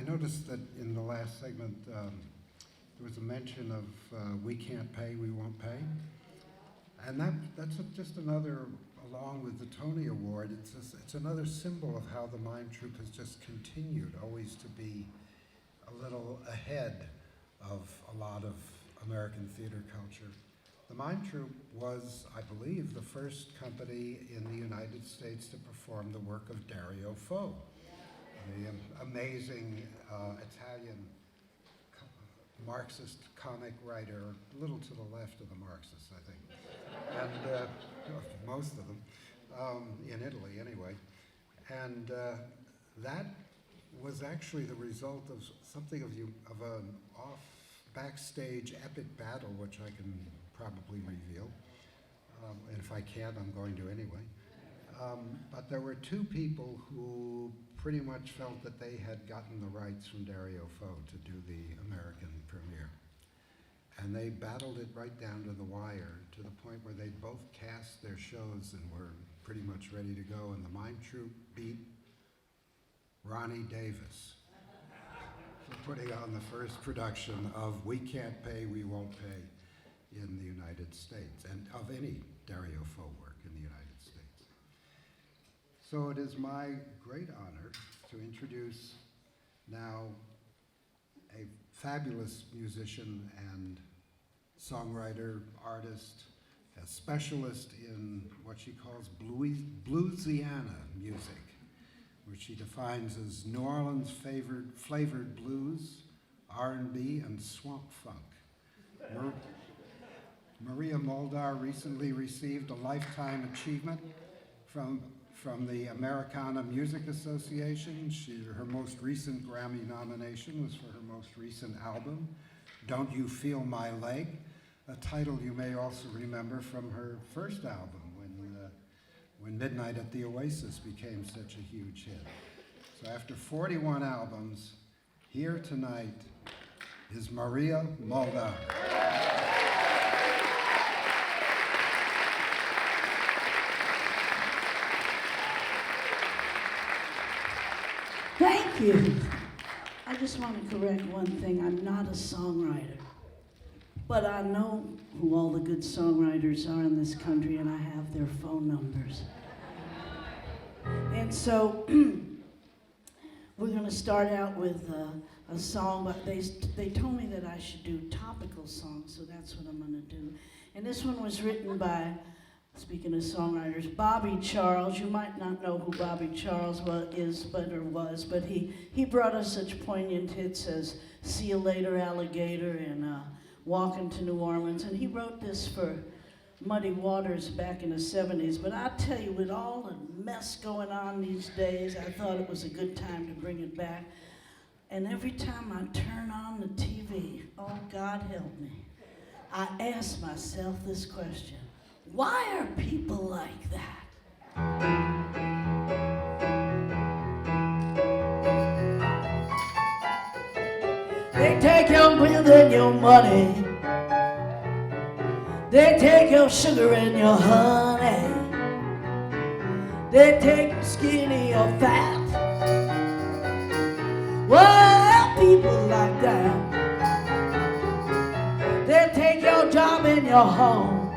I noticed that in the last segment there was a mention of we can't pay, we won't pay. And that's just another, along with the Tony Award, it's another symbol of how the Mime Troupe has just continued always to be a little ahead of a lot of American theater culture. The Mime Troupe was, I believe, the first company in the United States to perform the work of Dario Fo, the amazing Italian Marxist comic writer, a little to the left of the Marxists, I think, and most of them, in Italy anyway. And that was actually the result of something of an backstage epic battle, which I can probably reveal. And if I can't, I'm going to anyway. But there were two people who pretty much felt that they had gotten the rights from Dario Fo to do the American premiere. And they battled it right down to the wire, to the point where they both cast their shows and were pretty much ready to go. And the Mime Troupe beat Ronnie Davis for putting on the first production of We Can't Pay, We Won't Pay in the United States, and of any Dario Fo work in the United States. So it is my great honor to introduce now a fabulous musician and songwriter, artist, a specialist in what she calls bluesiana music, which she defines as New Orleans flavored blues, R&B, and swamp funk. Maria Moldar recently received a Lifetime Achievement from the Americana Music Association. Her most recent Grammy nomination was for her most recent album, Don't You Feel My Leg, a title you may also remember from her first album, when Midnight at the Oasis became such a huge hit. So after 41 albums, here tonight is Maria Moldar. Thank you. I just want to correct one thing. I'm not a songwriter, but I know who all the good songwriters are in this country, and I have their phone numbers. And so we're going to start out with a song, but they told me that I should do topical songs, so that's what I'm going to do. And this one was written by, speaking of songwriters, Bobby Charles. You might not know who Bobby Charles was, but he brought us such poignant hits as See You Later, Alligator, and Walking to New Orleans. And he wrote this for Muddy Waters back in the 70s. But I tell you, with all the mess going on these days, I thought it was a good time to bring it back. And every time I turn on the TV, oh God help me, I ask myself this question: why are people like that? They take your breath and your money. They take your sugar and your honey. They take your skin and your fat. Well, people like that. They'll take your job and your home.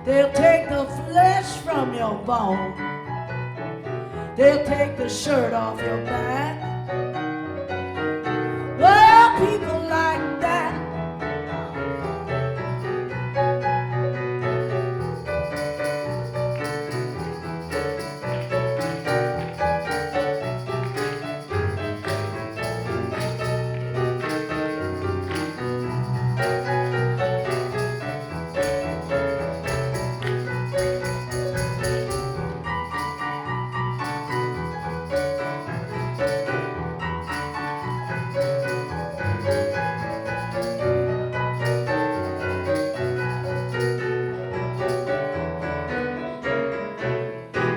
They'll take the flesh from your bone. They'll take the shirt off your back. Well, people like that.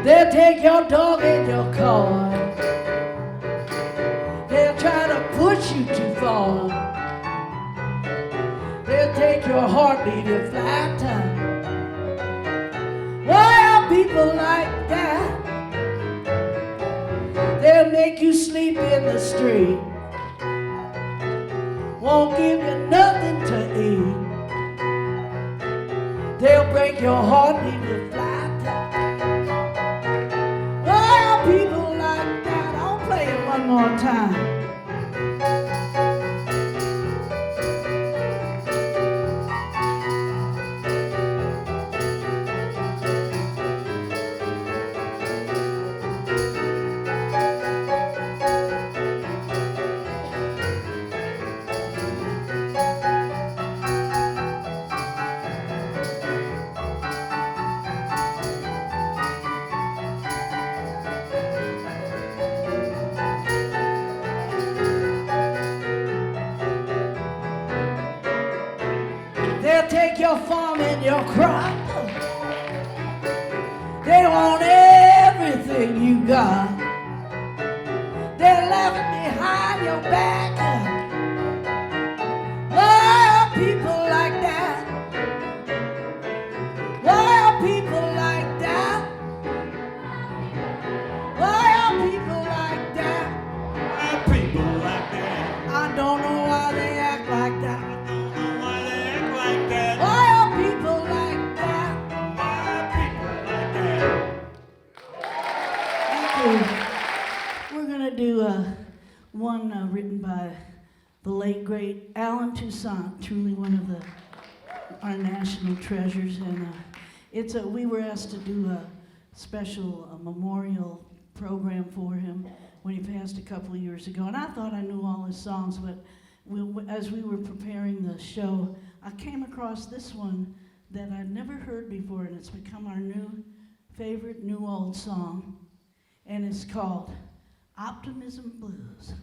They'll take your dog and your car. They'll try to push you too far. They'll take your heartbeat and flat time. Why are people like that? They'll make you sleep in the street, won't give you nothing to eat. They'll break your heart, leave you flat. Well, people like that, I'll play it one more time. They'll take your farm and your crop. They want everything you got. They're laughing behind your back. Why are people like that? Why are people like that? Why are people like that? Why are people like that? I don't know why they act like that. Why they act like that? Why are people like that? Why are people like that? Thank you. We're going to do one written by the late, great Alan Toussaint, truly one of our national treasures. And we were asked to do a special memorial program for him when he passed a couple of years ago. And I thought I knew all his songs, but as we were preparing the show, I came across this one that I'd never heard before, and it's become our new favorite new old song, and it's called Optimism Blues.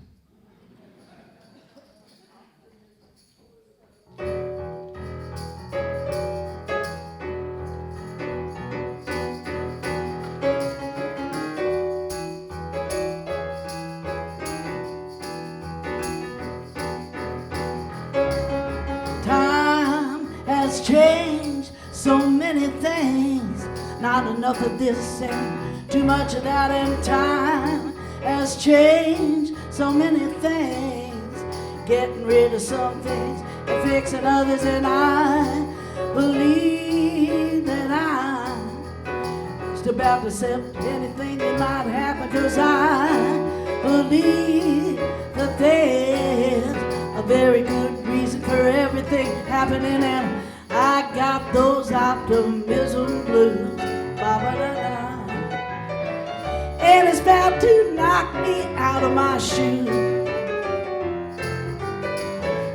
Time has changed so many things, not enough of this and too much of that, and time has changed so many things, getting rid of some things and fixing others, and I believe that I'm just about to accept anything that might happen, 'cause I believe that there's a very good reason for everything happening, and I got those optimism blues. Ba-ba-da-da. And it's about to knock me out of my shoes.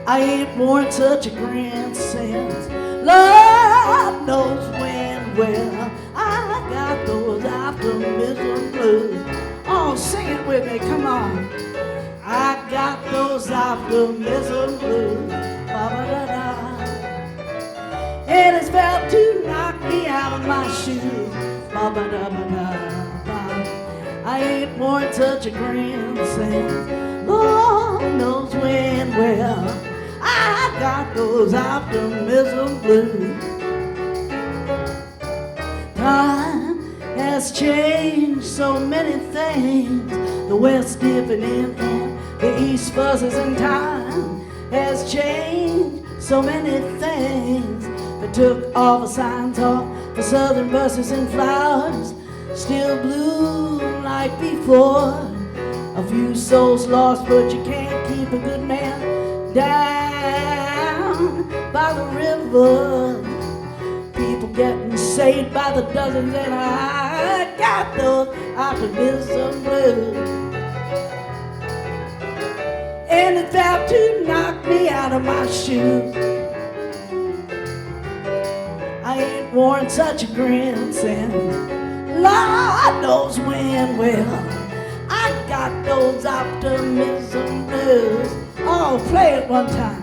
I ain't worn such a grand sense, Lord knows when. Well, I got those optimism blues. Oh, sing it with me, come on. I got those optimism blues. Ba-ba-da-da. And it's about to knock me out of my shoes. Ba-ba-da-ba-da. I ain't worn such a grand sense, Lord knows when. Well, I got those optimism blues. Time has changed so many things, the West dipping in and the East fuzzes, and time has changed so many things. They took all the signs off the southern buses, and flowers still bloom like before. A few souls lost, but you can't keep a good man down by the river. People getting saved by the dozens, and I got those optimism blues. And it's about to knock me out of my shoes. I ain't worn such a grand sense, Lord knows when. Well, I got those optimism blues. Oh, play it one time.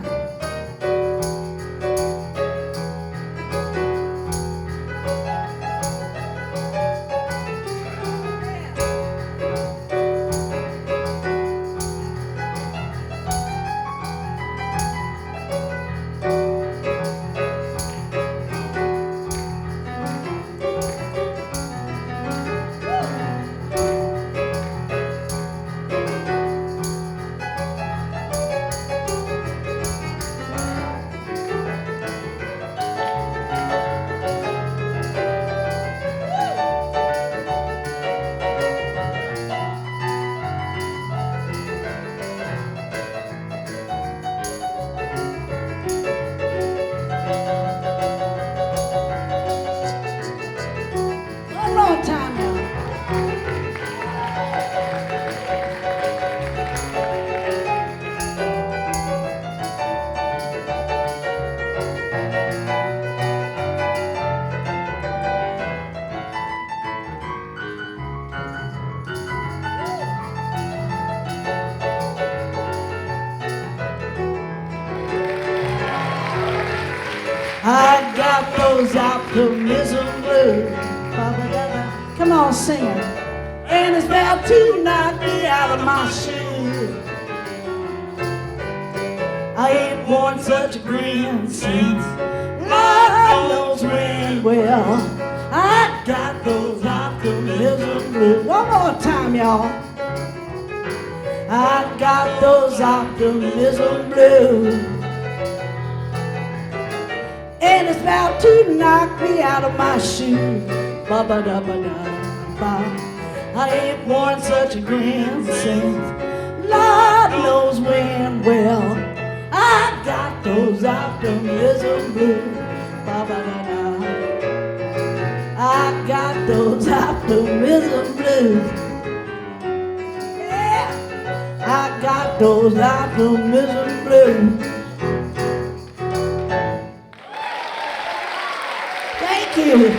I got those optimism blues. Ba-ba-da-da. Come on, sing it. And it's about to knock me out of my shoes. I ain't worn such a grin since Lord knows when. Well, I got those optimism blues. One more time, y'all. I got those optimism blues. And it's about to knock me out of my shoes. Ba-ba-da-ba-da-ba. I ain't worn such a grin since Lord knows when. Well, I got those optimism blues. Ba-ba-da-da. I got those optimism blues. Yeah, I got those optimism blues. Thank you.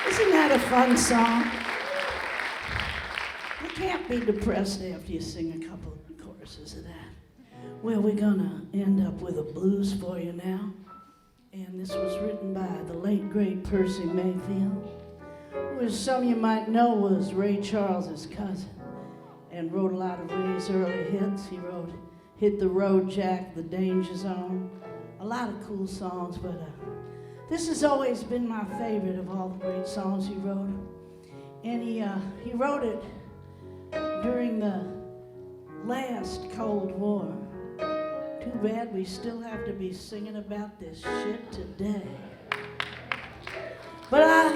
Isn't that a fun song? You can't be depressed after you sing a couple of choruses of that. Well, we're gonna end up with a blues for you now. And this was written by the late, great Percy Mayfield, who, as some of you might know, was Ray Charles's cousin and wrote a lot of Ray's early hits. He wrote Hit the Road Jack, The Danger Zone, a lot of cool songs, but this has always been my favorite of all the great songs he wrote. And he wrote it during the last Cold War. Too bad we still have to be singing about this shit today. But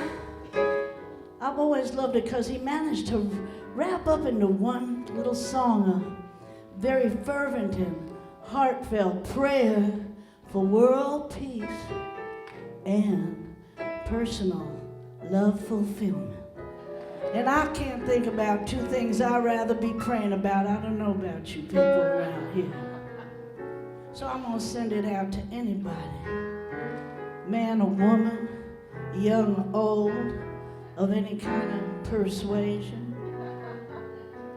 I've always loved it because he managed to wrap up into one little song a very fervent and heartfelt prayer for world peace and personal love fulfillment. And I can't think about two things I'd rather be praying about. I don't know about you people around here. So I'm gonna send it out to anybody, man or woman, young or old, of any kind of persuasion,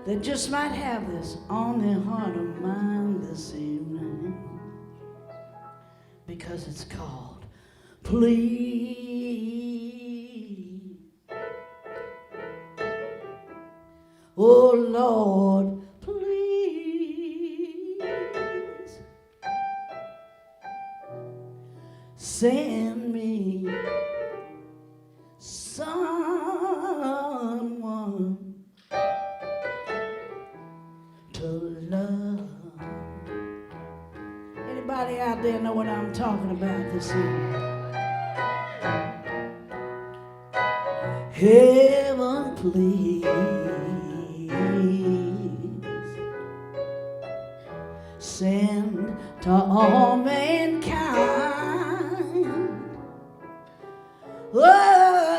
that just might have this on their heart or mind this evening, because it's called Please. Oh Lord, send me someone to love. Anybody out there know what I'm talking about this evening? Heaven, please send to all mankind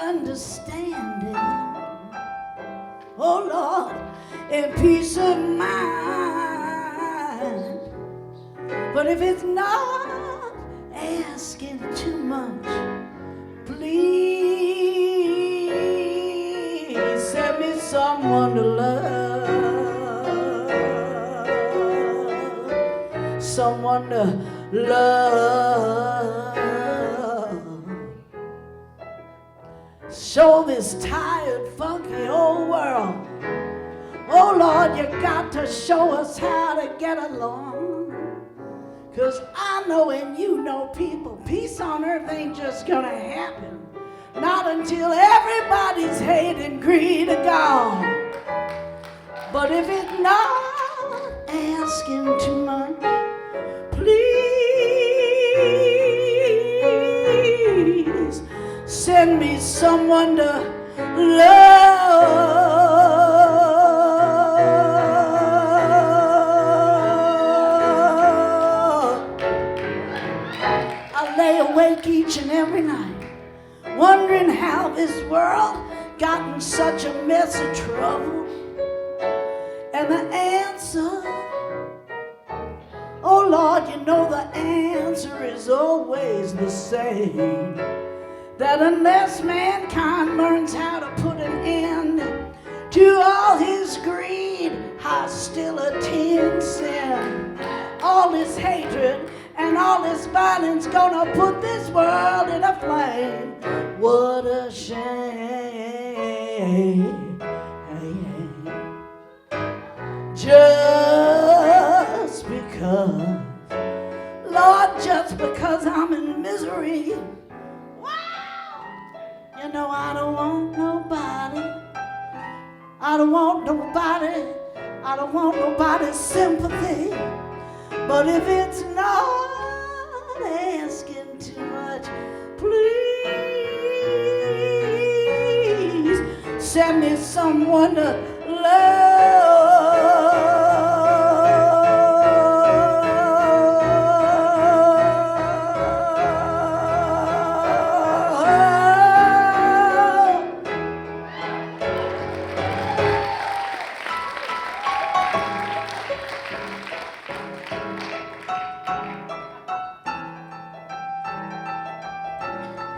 understanding, oh Lord, and peace of mind. But if it's not asking too much, please send me someone to love, someone to love. Show this tired, funky old world, oh Lord, you got to show us how to get along. 'Cause I know and you know, people, peace on earth ain't just gonna happen, not until everybody's hate and greed are gone. But if it's not asking too much, please send me someone to love. I lay awake each and every night, wondering how this world got in such a mess of trouble. And the answer, oh Lord, you know the answer is always the same. That unless mankind learns how to put an end to all his greed, hostility and sin, all his hatred and all this violence gonna put this world in a flame. What a shame. Just because, Lord, just because I'm in misery. Wow! You know I don't want nobody. I don't want nobody. I don't want nobody's sympathy. But if it's not asking too much, please send me someone to love.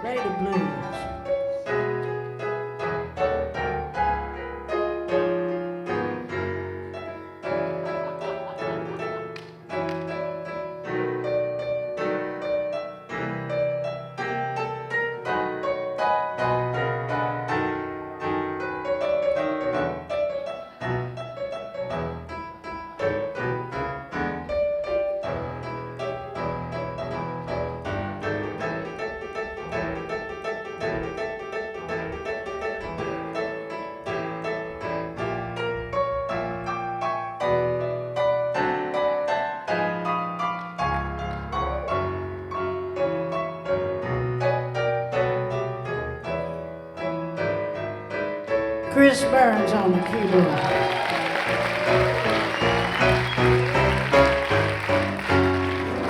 Play the blues. Chris Burns on the keyboard.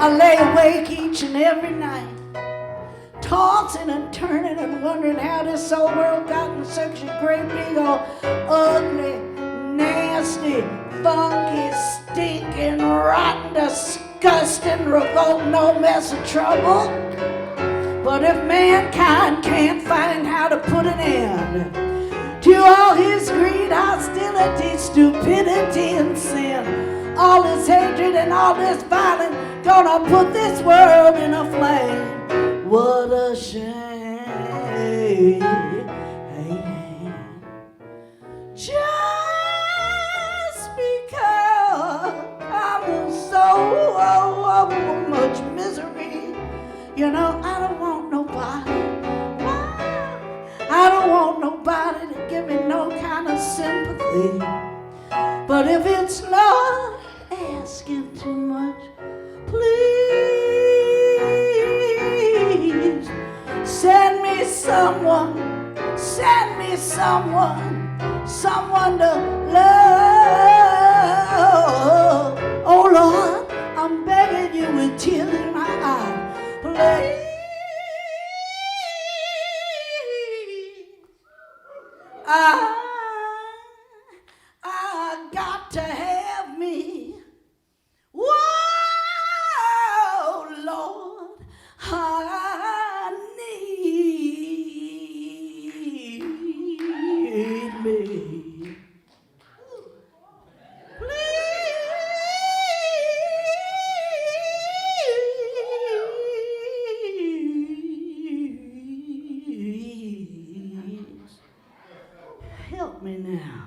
I lay awake each and every night, tossing and turning and wondering how this old world got in such a great big old ugly, nasty, funky, stinking, rotten, disgusting, revolting old mess of trouble. But if mankind can't find how to put an end to all his greed, hostility, stupidity, and sin, all this hatred and all this violence, gonna put this world in a flame. What a shame. Just because I'm in so much misery, you know, I don't want nobody. I don't want nobody to give me no kind of sympathy. But if it's not asking too much, please send me someone to love. Oh Lord, I'm begging you with tears in my eyes, please. I got to have me. Whoa, Lord, I need me. Please help me now.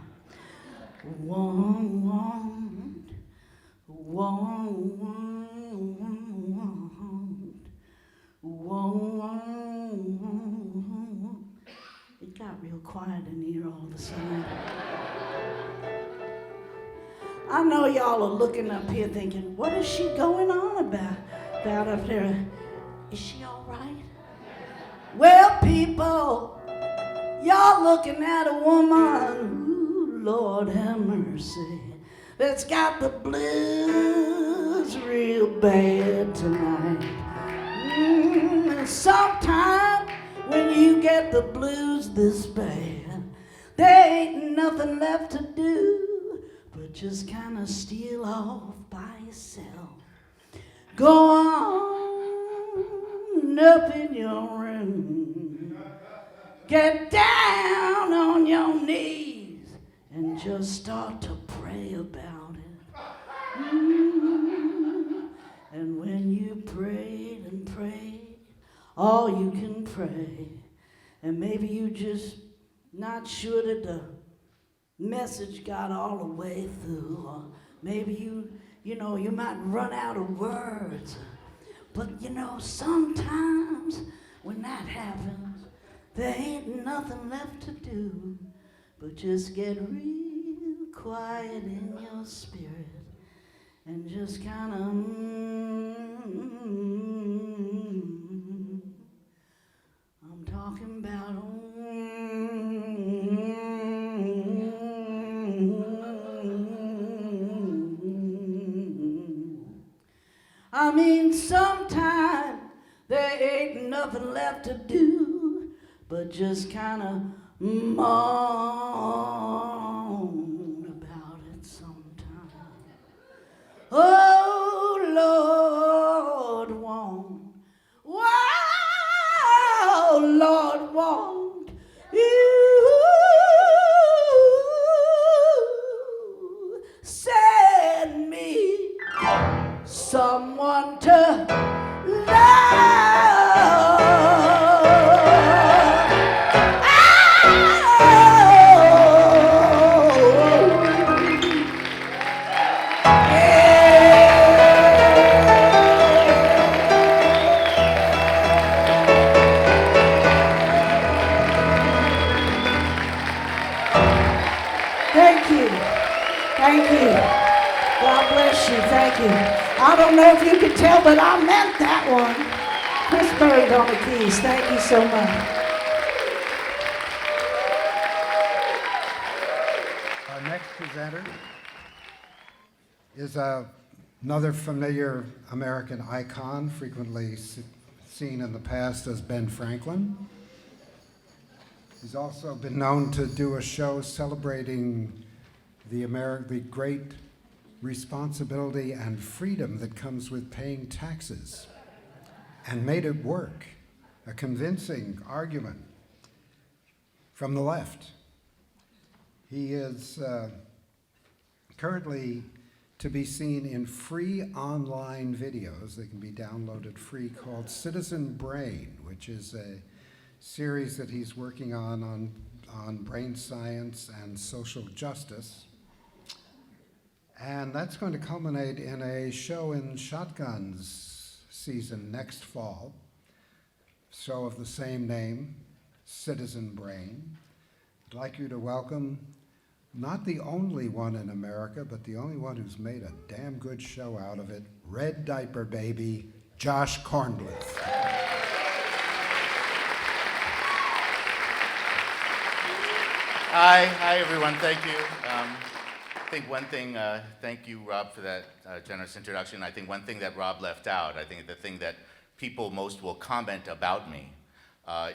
It got real quiet in here all of a sudden. I know y'all are looking up here thinking, what is she going on about up there? Is she all right? Well, people, y'all looking at a woman, ooh, Lord have mercy, that's got the blues real bad tonight. And sometimes when you get the blues this bad, there ain't nothing left to do but just kind of steal off by yourself. Go on up in your room, get down on your knees and just start to pray about it. And when you prayed and prayed all you can pray, and maybe you just not sure that the message got all the way through, or maybe you might run out of words. But sometimes when that happens, there ain't nothing left to do but just get real quiet in your spirit and just kind of I'm talking about I mean, sometimes there ain't nothing left to do but just kind of moan about it sometimes. Oh, Lord, Lord, won't you send me someone to love? Thank you. God bless you. Thank you. I don't know if you could tell, but I meant that one. Chris Bird on the keys. Thank you so much. Our next presenter is another familiar American icon, frequently seen in the past as Ben Franklin. He's also been known to do a show celebrating the great responsibility and freedom that comes with paying taxes, and made it work. A convincing argument from the left. He is currently to be seen in free online videos that can be downloaded free called Citizen Brain, which is a series that he's working on brain science and social justice. And that's going to culminate in a show in Shotgun's season next fall, show of the same name, Citizen Brain. I'd like you to welcome not the only one in America, but the only one who's made a damn good show out of it, Red Diaper Baby, Josh Kornbluth. Hi everyone, thank you. I think one thing, thank you Rob for that generous introduction. I think one thing that Rob left out, I think the thing that people most will comment about me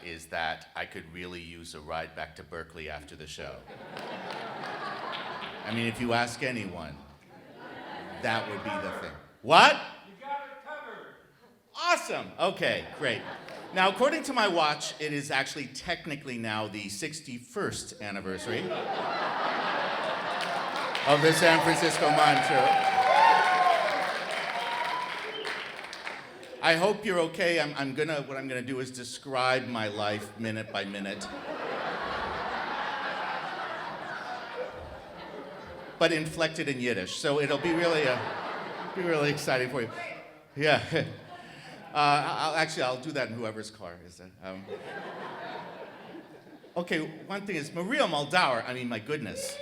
is that I could really use a ride back to Berkeley after the show. I mean, if you ask anyone, that would be the thing. What? You got it covered. Awesome, okay, great. Now, according to my watch, it is actually technically now the 61st anniversary of the San Francisco Mime Troupe. I hope you're okay. What I'm gonna do is describe my life minute by minute. But inflected in Yiddish, so it'll be really exciting for you. Yeah. I'll do that in whoever's car is that. Okay, one thing is Maria Muldaur. I mean, my goodness.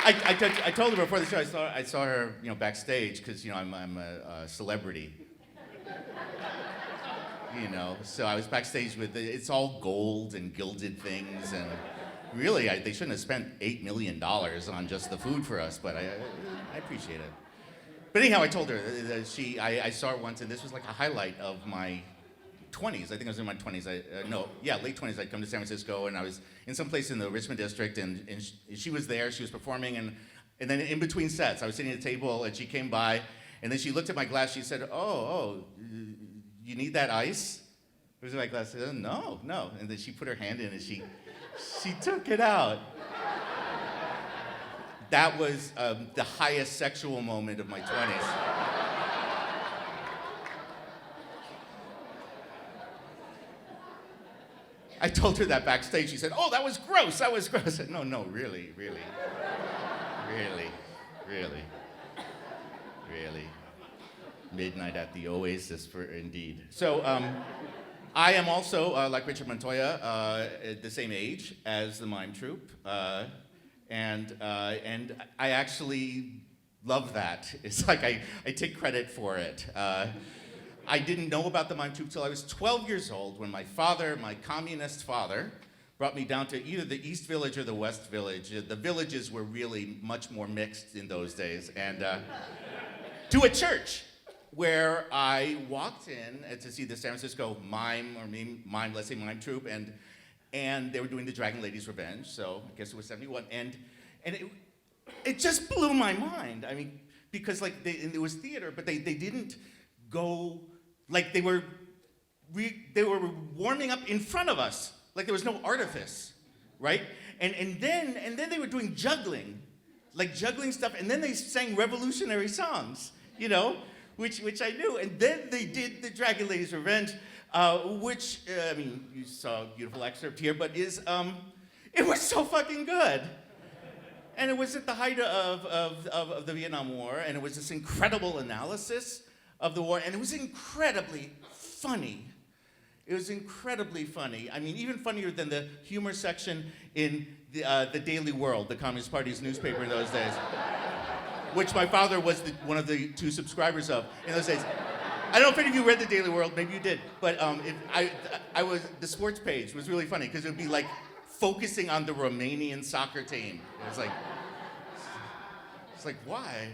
I told her before the show. I saw her, backstage because I'm a celebrity. So I was backstage with it's all gold and gilded things, and really they shouldn't have spent $8 million on just the food for us, but I appreciate it. But anyhow, I told her that I saw her once, and this was like a highlight of my 20s. I think I was in my 20s. Late 20s. I'd come to San Francisco, and I was in some place in the Richmond district, and she was there. She was performing, and then in between sets, I was sitting at a table, and she came by, and then she looked at my glass. She said, "Oh, you need that ice?" Where's my glass? I said, no. And then she put her hand in, and she took it out. that was the highest sexual moment of my 20s. I told her that backstage. She said, "Oh, that was gross. That was gross." I said, No, really. Midnight at the Oasis, for indeed. So, I am also, like Richard Montoya, at the same age as the Mime Troupe, and I actually love that. It's like I take credit for it. I didn't know about the Mime Troupe till I was 12 years old when my father, my communist father, brought me down to either the East Village or the West Village. The villages were really much more mixed in those days, and to a church where I walked in to see the San Francisco Mime Troupe, and they were doing the Dragon Lady's Revenge, so I guess it was 71, and it just blew my mind. I mean, because like it was theater, but they didn't go, like they were warming up in front of us, like there was no artifice, right? And then they were doing juggling stuff, and then they sang revolutionary songs, you know, which I knew. And then they did the Dragon Lady's Revenge, which, I mean, you saw a beautiful excerpt here, but it was so fucking good. And it was at the height of the Vietnam War, and it was this incredible analysis of the war, and it was incredibly funny. It was incredibly funny. I mean, even funnier than the humor section in the Daily World, the Communist Party's newspaper in those days, which my father was one of the 2 subscribers of in those days. I don't know if any of you read the Daily World, maybe you did, but the sports page was really funny because it would be like focusing on the Romanian soccer team. It was like, why?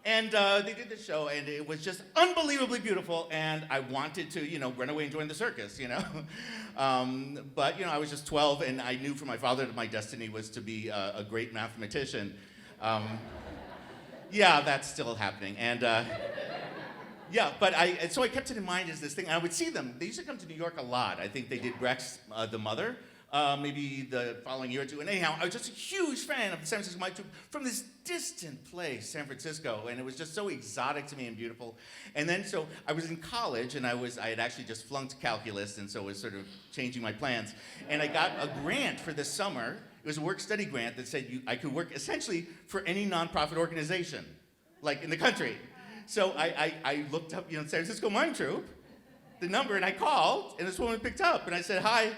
And they did the show, and it was just unbelievably beautiful, and I wanted to, you know, run away and join the circus, you know? But, you know, I was just 12, and I knew from my father that my destiny was to be a great mathematician. Yeah, that's still happening, and yeah, but so I kept it in mind as this thing, and I would see them. They used to come to New York a lot. I think they did Rex the Mother, maybe the following year or two. And anyhow, I was just a huge fan of the San Francisco Mime Troupe from this distant place, San Francisco, and it was just so exotic to me and beautiful. And then so I was in college, and I had actually just flunked calculus, and so was sort of changing my plans. And I got a grant for this summer. It was a work-study grant that said I could work essentially for any nonprofit organization, like in the country. So I looked up, you know, San Francisco Mime Troupe, the number, and I called, and this woman picked up, and I said, "Hi,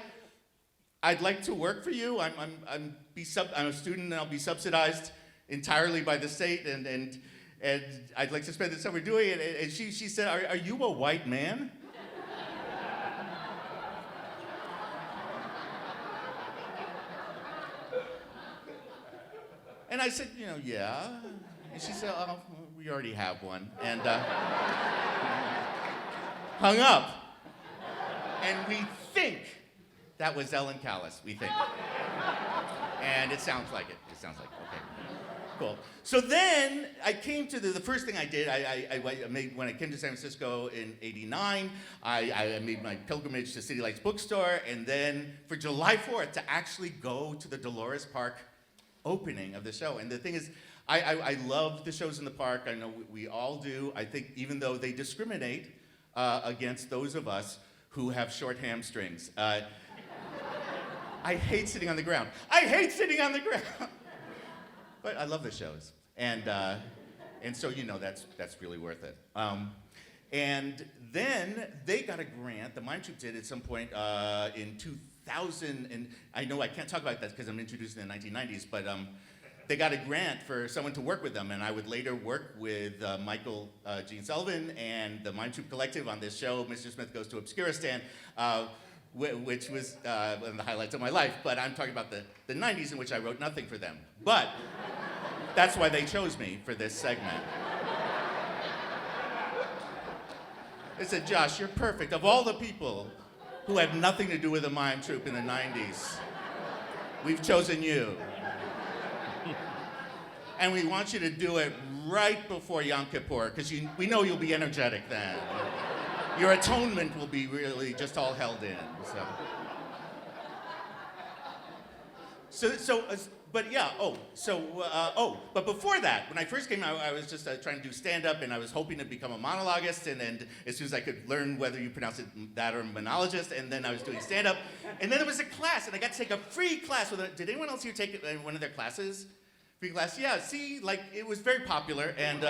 I'd like to work for you. I'm a student, and I'll be subsidized entirely by the state, and I'd like to spend the summer doing it." And she said, "Are you a white man?" And I said, "You know, yeah." And she said, "Oh, we already have one," and hung up. And we think that was Ellen Callis, we think. And it sounds like it. It sounds like it. Okay. Cool. So then I came to the first thing I did, I made, when I came to San Francisco in '89, I made my pilgrimage to City Lights Bookstore, and then for July 4th to actually go to the Dolores Park opening of the show. And the thing is, I love the shows in the park. I know we all do. I think even though they discriminate against those of us who have short hamstrings. I hate sitting on the ground. I hate sitting on the ground. But I love the shows. And so, you know, that's really worth it. And then they got a grant, the Mime Troupe did at some point in 2000, and I know I can't talk about that because I'm introduced in the 1990s, but they got a grant for someone to work with them, and I would later work with Michael Gene Sullivan and the Mime Troupe Collective on this show, Mr. Smith Goes to Obscuristan, which was one of the highlights of my life. But I'm talking about the 90s in which I wrote nothing for them. But that's why they chose me for this segment. They said, "Josh, you're perfect. Of all the people who had nothing to do with the Mime Troupe in the 90s, we've chosen you. And we want you to do it right before Yom Kippur, because we know you'll be energetic then. Your atonement will be really just all held in." But yeah, but before that, when I first came out, I was just trying to do stand-up, and I was hoping to become a monologuist, and then as soon as I could learn whether you pronounce it that or monologist, and then I was doing stand-up, and then there was a class, and I got to take a free class did anyone else here take one of their classes? Free class? Yeah, see, like, it was very popular, and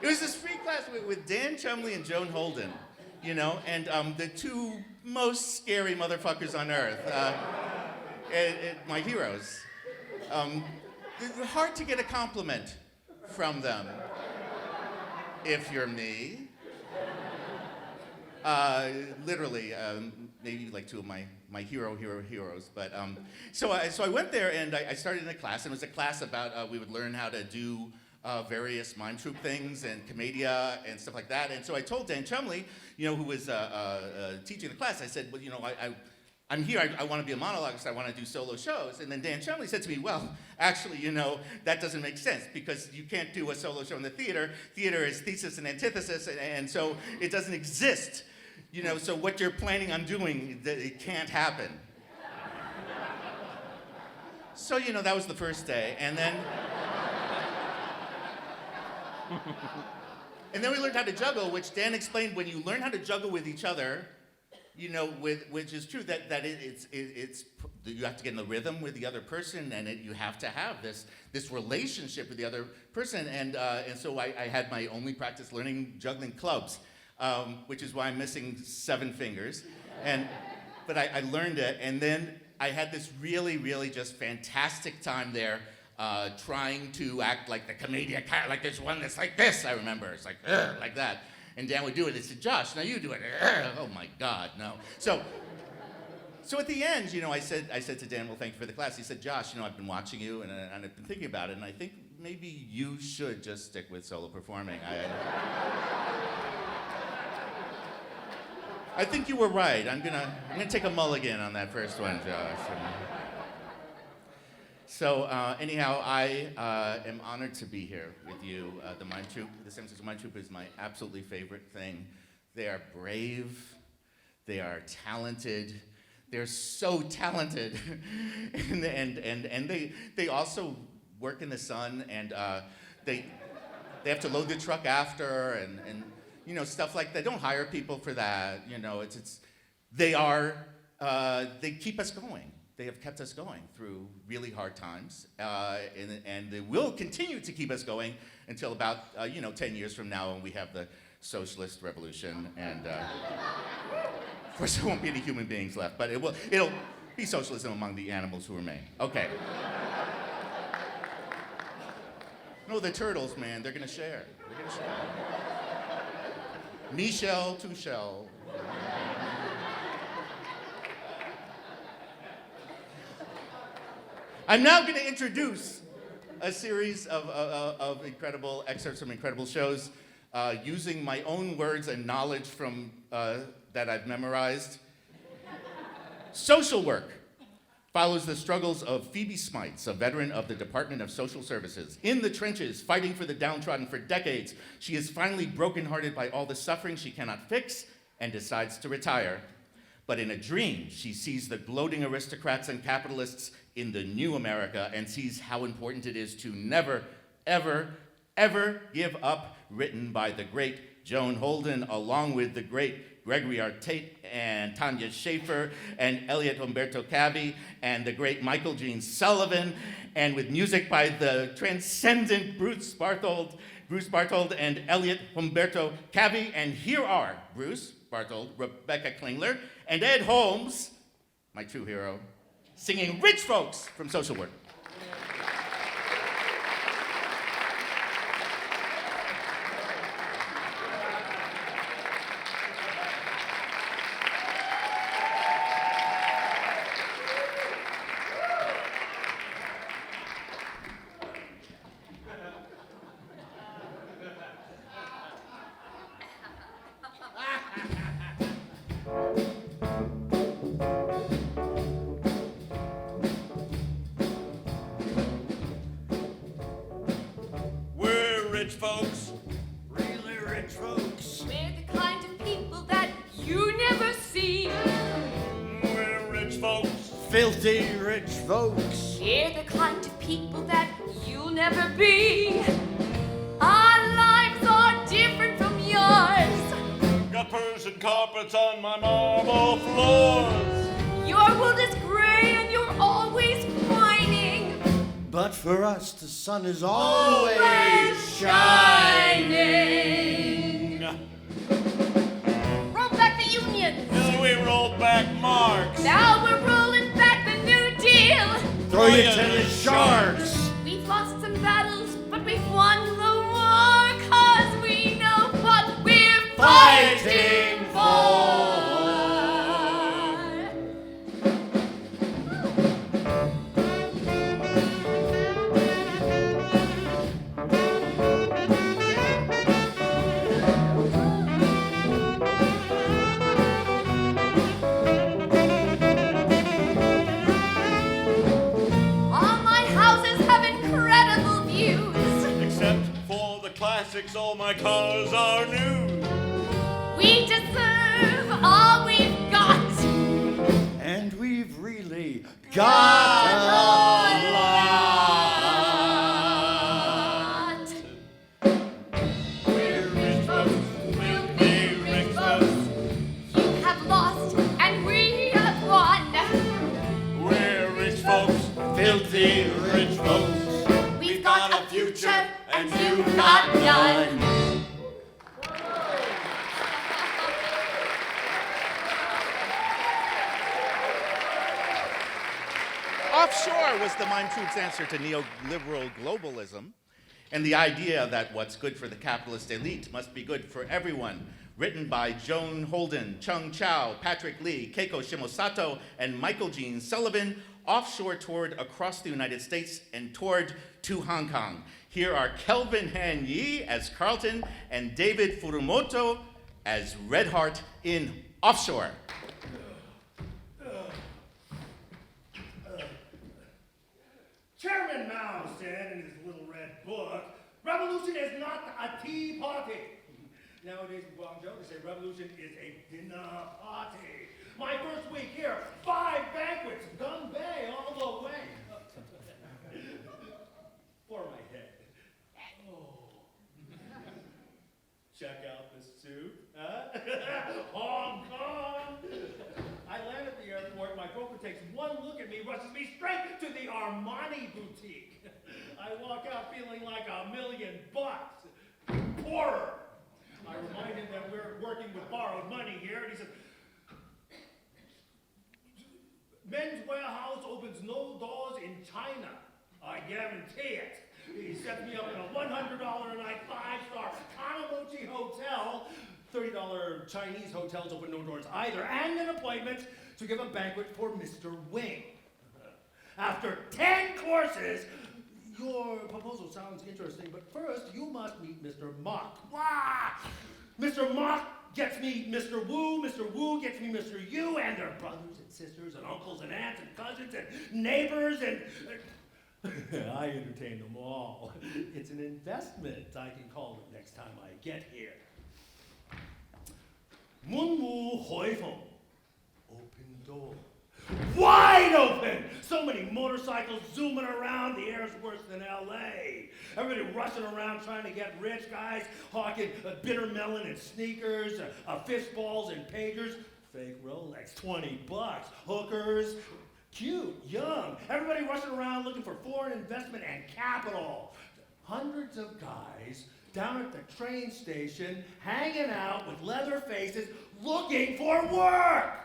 it was this free class with Dan Chumley and Joan Holden, you know, and the two most scary motherfuckers on earth, my heroes. It's hard to get a compliment from them, if you're me. Literally, maybe like two of my heroes. But so I went there and I started in a class, and it was a class about we would learn how to do various mime troupe things and commedia and stuff like that. And so I told Dan Chumley, you know, who was teaching the class, I said, well, you know, I'm here, I want to be a monologuist, I want to do solo shows. And then Dan Chumley said to me, well, actually, you know, that doesn't make sense because you can't do a solo show in the theater. Theater is thesis and antithesis, and so it doesn't exist. You know, so what you're planning on doing, it can't happen. So, you know, that was the first day, and then we learned how to juggle, which Dan explained. When you learn how to juggle with each other, you know, which is true, that it's you have to get in the rhythm with the other person, and you have to have this relationship with the other person, and so I had my only practice learning juggling clubs, which is why I'm missing 7 fingers, but I learned it, and then I had this really, really just fantastic time there. Trying to act like the comedian, kind of like this one that's like this, I remember. It's like that. And Dan would do it. He said, Josh, now you do it. Oh my God, no. So at the end, you know, I said to Dan, well, thank you for the class. He said, Josh, you know, I've been watching you and I've been thinking about it, and I think maybe you should just stick with solo performing. I think you were right. I'm gonna take a mulligan on that first one, Josh. So anyhow, I am honored to be here with you. The Mime Troupe, the San Francisco Mime Troupe is my absolutely favorite thing. They are brave, they are talented, they're so talented, and they also work in the sun, and they have to load the truck after, and you know, stuff like that. Don't hire people for that. You know, they keep us going. They have kept us going through really hard times, and they will continue to keep us going until about 10 years from now, when we have the socialist revolution, and of course there won't be any human beings left, but it'll be socialism among the animals who remain. Okay. No, the turtles, man, they're gonna share. Me shell, two shell. I'm now going to introduce a series of incredible excerpts from incredible shows using my own words and knowledge from that I've memorized. Social Work follows the struggles of Phoebe Smites, a veteran of the Department of Social Services. In the trenches, fighting for the downtrodden for decades, she is finally brokenhearted by all the suffering she cannot fix and decides to retire. But in a dream, she sees the gloating aristocrats and capitalists in the new America and sees how important it is to never, ever, ever give up, written by the great Joan Holden, along with the great Gregory R. Tate and Tanya Schaefer and Elliot Humberto Cavi and the great Michael Gene Sullivan, and with music by the transcendent Bruce Barthold and Elliot Humberto Cavi. And here are Bruce Barthold, Rebecca Klingler, and Ed Holmes, my true hero, singing Rich Folks from Social Work. Rich folks, really rich folks. We're the kind of people that you never see. We're rich filthy rich folks. We're the kind of people that you'll never be. Our lives are different from yours. Got Persian carpets on my marble floors. Your world is gray and you're always whining. But for us, the sun is always shining. Roll back the unions. And we rolled back Marx. Now we're rolling back the New Deal. Throw you to the sharks. We've lost some battles, but we've won the war. 'Cause we know what we're fighting for. Classics, all my cars are new. We deserve all we've got. And we've really got a lot. We're rich folks, we'll be rich folks. You have lost and we have won. We're rich folks, filthy rich folks. We've got a future and you've got none. Offshore was the Mime Troupe's answer to neoliberal globalism and the idea that what's good for the capitalist elite must be good for everyone. Written by Joan Holden, Chung Chow, Patrick Lee, Keiko Shimosato, and Michael Jean Sullivan, Offshore toured across the United States and toured to Hong Kong. Here are Kelvin Han Yi as Carlton and David Furumoto as Red Heart in Offshore. Chairman Mao said in his little red book, revolution is not a tea party. Nowadays in Guangzhou, they say revolution is a dinner party. My first week here, 5 banquets, Gun Bay all the way. For my head. Oh. Check out the suit, huh? Hong Kong. I land at the airport, my broker takes one look at me, rushes me straight to the Armani boutique. I walk out feeling like $1 million. Poorer. I remind him that we're working with borrowed money here, and he says, Men's Warehouse opens no doors in China. I guarantee it. He sets me up in a $100 a night 5-star Kanamochi hotel. $30 Chinese hotels open no doors either, and an appointment to give a banquet for Mr. Wing. After 10 courses, your proposal sounds interesting, but first you must meet Mr. Mok. Wah! Mr. Mok gets me Mr. Wu gets me Mr. Yu, and their brothers and sisters and uncles and aunts and cousins and neighbors and... I entertain them all. It's an investment, I can call it next time I get here. Mun Wu Hoi Feng. Open door. Wide open! So many motorcycles zooming around, the air's worse than LA. Everybody rushing around trying to get rich, guys hawking a bitter melon and sneakers, fish balls and pagers, fake Rolex, $20, hookers, cute, young. Everybody rushing around looking for foreign investment and capital. Hundreds of guys down at the train station hanging out with leather faces looking for work.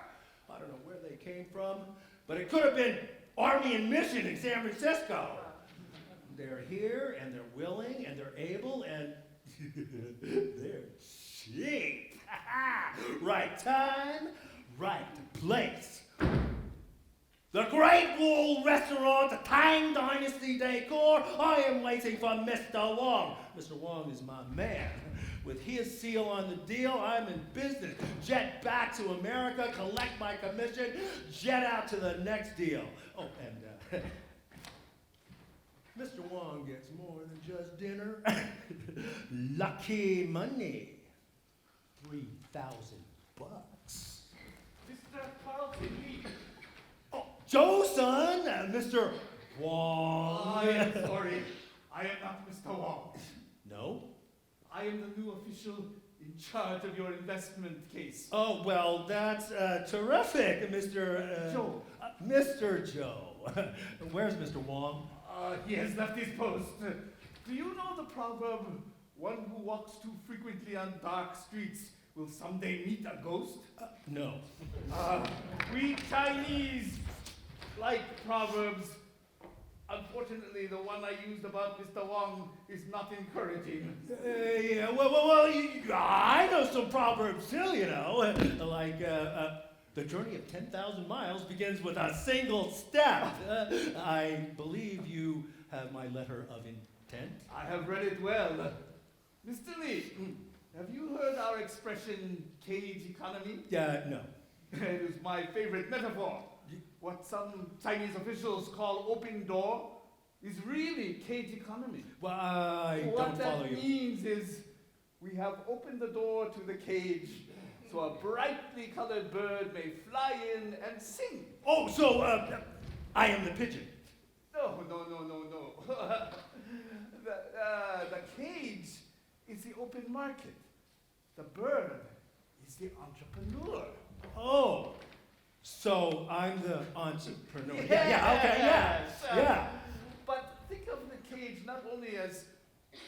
I don't know where they came from, but it could have been Army and Mission in San Francisco. They're here, and they're willing, and they're able, and they're cheap. Right time, right place. The Great Wall Restaurant, the Tang Dynasty decor. I am waiting for Mr. Wong. Mr. Wong is my man. With his seal on the deal, I'm in business. Jet back to America, collect my commission, jet out to the next deal. Oh, and Mr. Wong gets more than just dinner. Lucky money. $3,000. Mr. Carlton, Oh, Joe-san, Mr. Wong. I am sorry. I am not Mr. Wong. No? I am the new official in charge of your investment case. Oh, well, that's terrific, Mr. Joe. Mr. Joe. Where's Mr. Wong? He has left his post. Do you know the proverb, one who walks too frequently on dark streets will someday meet a ghost? No. We Chinese like proverbs. Unfortunately, the one I used about Mr. Wong is not encouraging. Yeah, well, I know some proverbs too, you know. Like, the journey of 10,000 miles begins with a single step. I believe you have my letter of intent. I have read it well. Mr. Lee, have you heard our expression, cage economy? No. It is my favorite metaphor. What some Chinese officials call open door is really cage economy. Well, I don't What follow that you. means is we have opened the door to the cage so a brightly colored bird may fly in and sing. Oh, so, I am the pigeon. No. The cage is the open market. The bird is the entrepreneur. Oh, so I'm the entrepreneur. Okay, Yes. yeah. But think of the cage not only as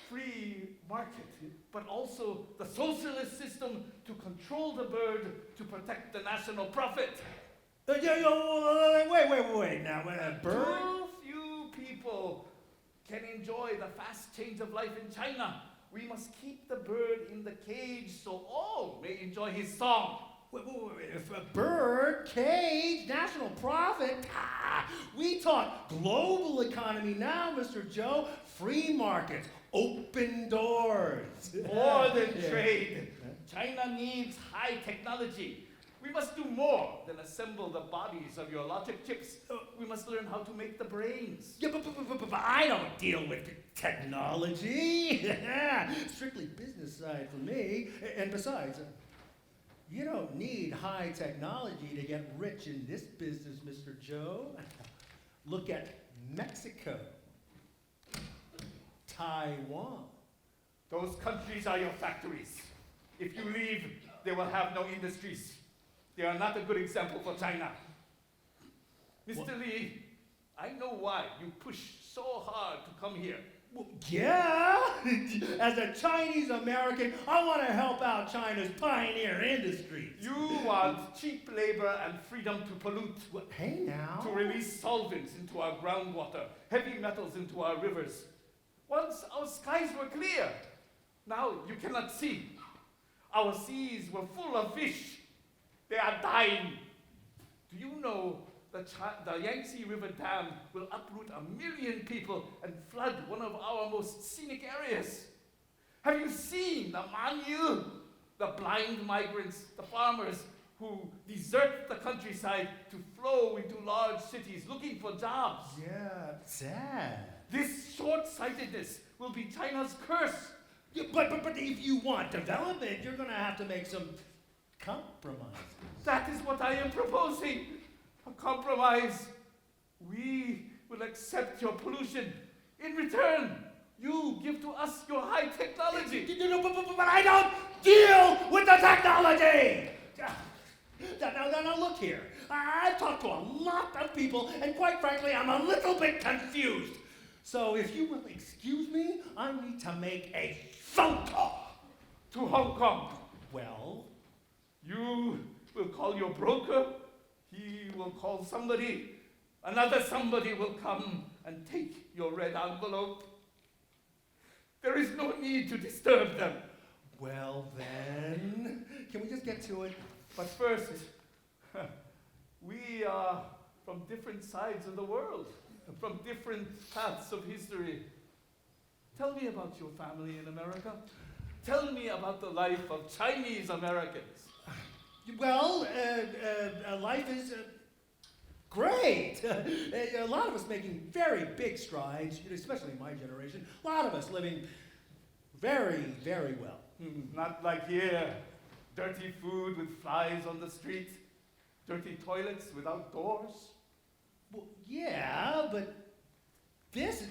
free market, but also the socialist system to control the bird to protect the national profit. Wait, now, bird? Too few people can enjoy the fast change of life in China. We must keep the bird in the cage so all may enjoy his song. Wait, if a bird, cage, national profit, we talk global economy now, Mr. Joe. Free market, open doors. More than Yeah. trade. China needs high technology. We must do more than assemble the bodies of your logic chips. We must learn how to make the brains. Yeah, but I don't deal with technology. Strictly business side for me. And besides, you don't need high technology to get rich in this business, Mr. Joe. Look at Mexico, Taiwan. Those countries are your factories. If you leave, they will have no industries. They are not a good example for China. Mr. Lee, I know why you push so hard to come here. Well, yeah, as a Chinese American, I want to help out China's pioneer industries. You want cheap labor and freedom to pollute. Well, hey now. To release solvents into our groundwater, heavy metals into our rivers. Once our skies were clear, now you cannot see. Our seas were full of fish. They are dying. Do you know the Yangtze River Dam will uproot 1 million people and flood one of our most scenic areas? Have you seen the Manyu, the blind migrants, the farmers who desert the countryside to flow into large cities looking for jobs? Yeah, sad. This short-sightedness will be China's curse. Yeah, but if you want development, you're going to have to make some compromises. That is what I am proposing. A compromise. We will accept your pollution. In return, you give to us your high technology. No, but I don't deal with the technology! Now look here. I've talked to a lot of people, and quite frankly, I'm a little bit confused. So if you will excuse me, I need to make a phone call. To Hong Kong. Well? You will call your broker. He will call somebody. Another somebody will come and take your red envelope. There is no need to disturb them. Well then, can we just get to it? But first, we are from different sides of the world, from different paths of history. Tell me about your family in America. Tell me about the life of Chinese Americans. Well, life is great. A lot of us making very big strides, especially my generation. A lot of us living very, very well. Not like here. Dirty food with flies on the street. Dirty toilets without doors. Well, yeah, but this is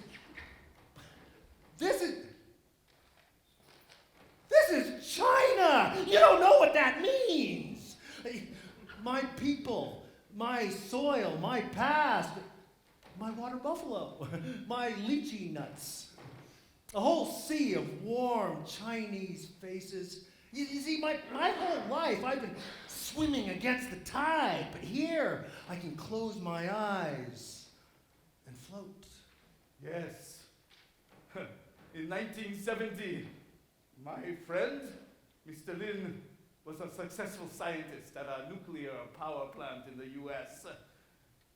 China! You don't know what that means! My people, my soil, my past, my water buffalo, my lychee nuts. A whole sea of warm Chinese faces. You see, my whole life I've been swimming against the tide, but here I can close my eyes and float. Yes. In 1970, my friend, Mr. Lin, was a successful scientist at a nuclear power plant in the US.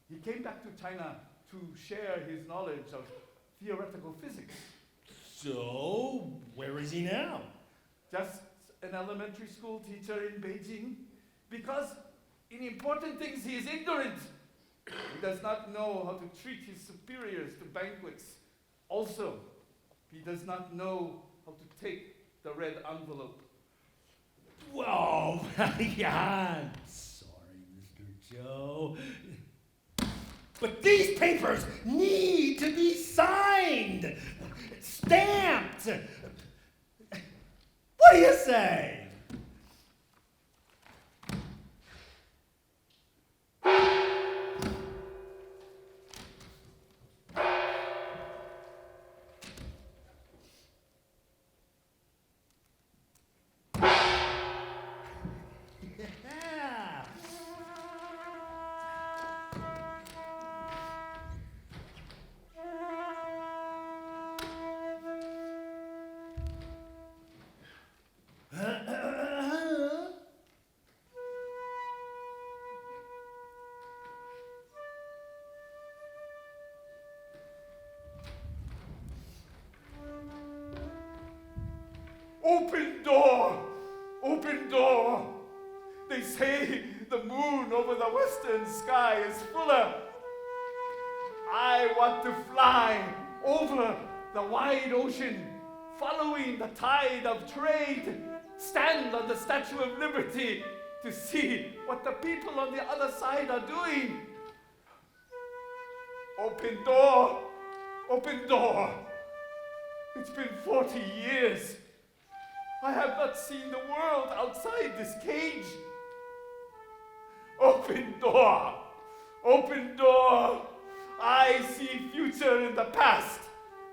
He came back to China to share his knowledge of theoretical physics. So, where is he now? Just an elementary school teacher in Beijing, because in important things he is ignorant. He does not know how to treat his superiors to banquets. Also, he does not know how to take the red envelope. Whoa, yeah, I'm sorry, Mr. Joe. But these papers need to be signed, stamped. What do you say? Open door! Open door! They say the moon over the western sky is fuller. I want to fly over the wide ocean, following the tide of trade, stand on the Statue of Liberty to see what the people on the other side are doing. Open door! Open door! It's been 40 years. I have not seen the world outside this cage. Open door! Open door! I see future in the past.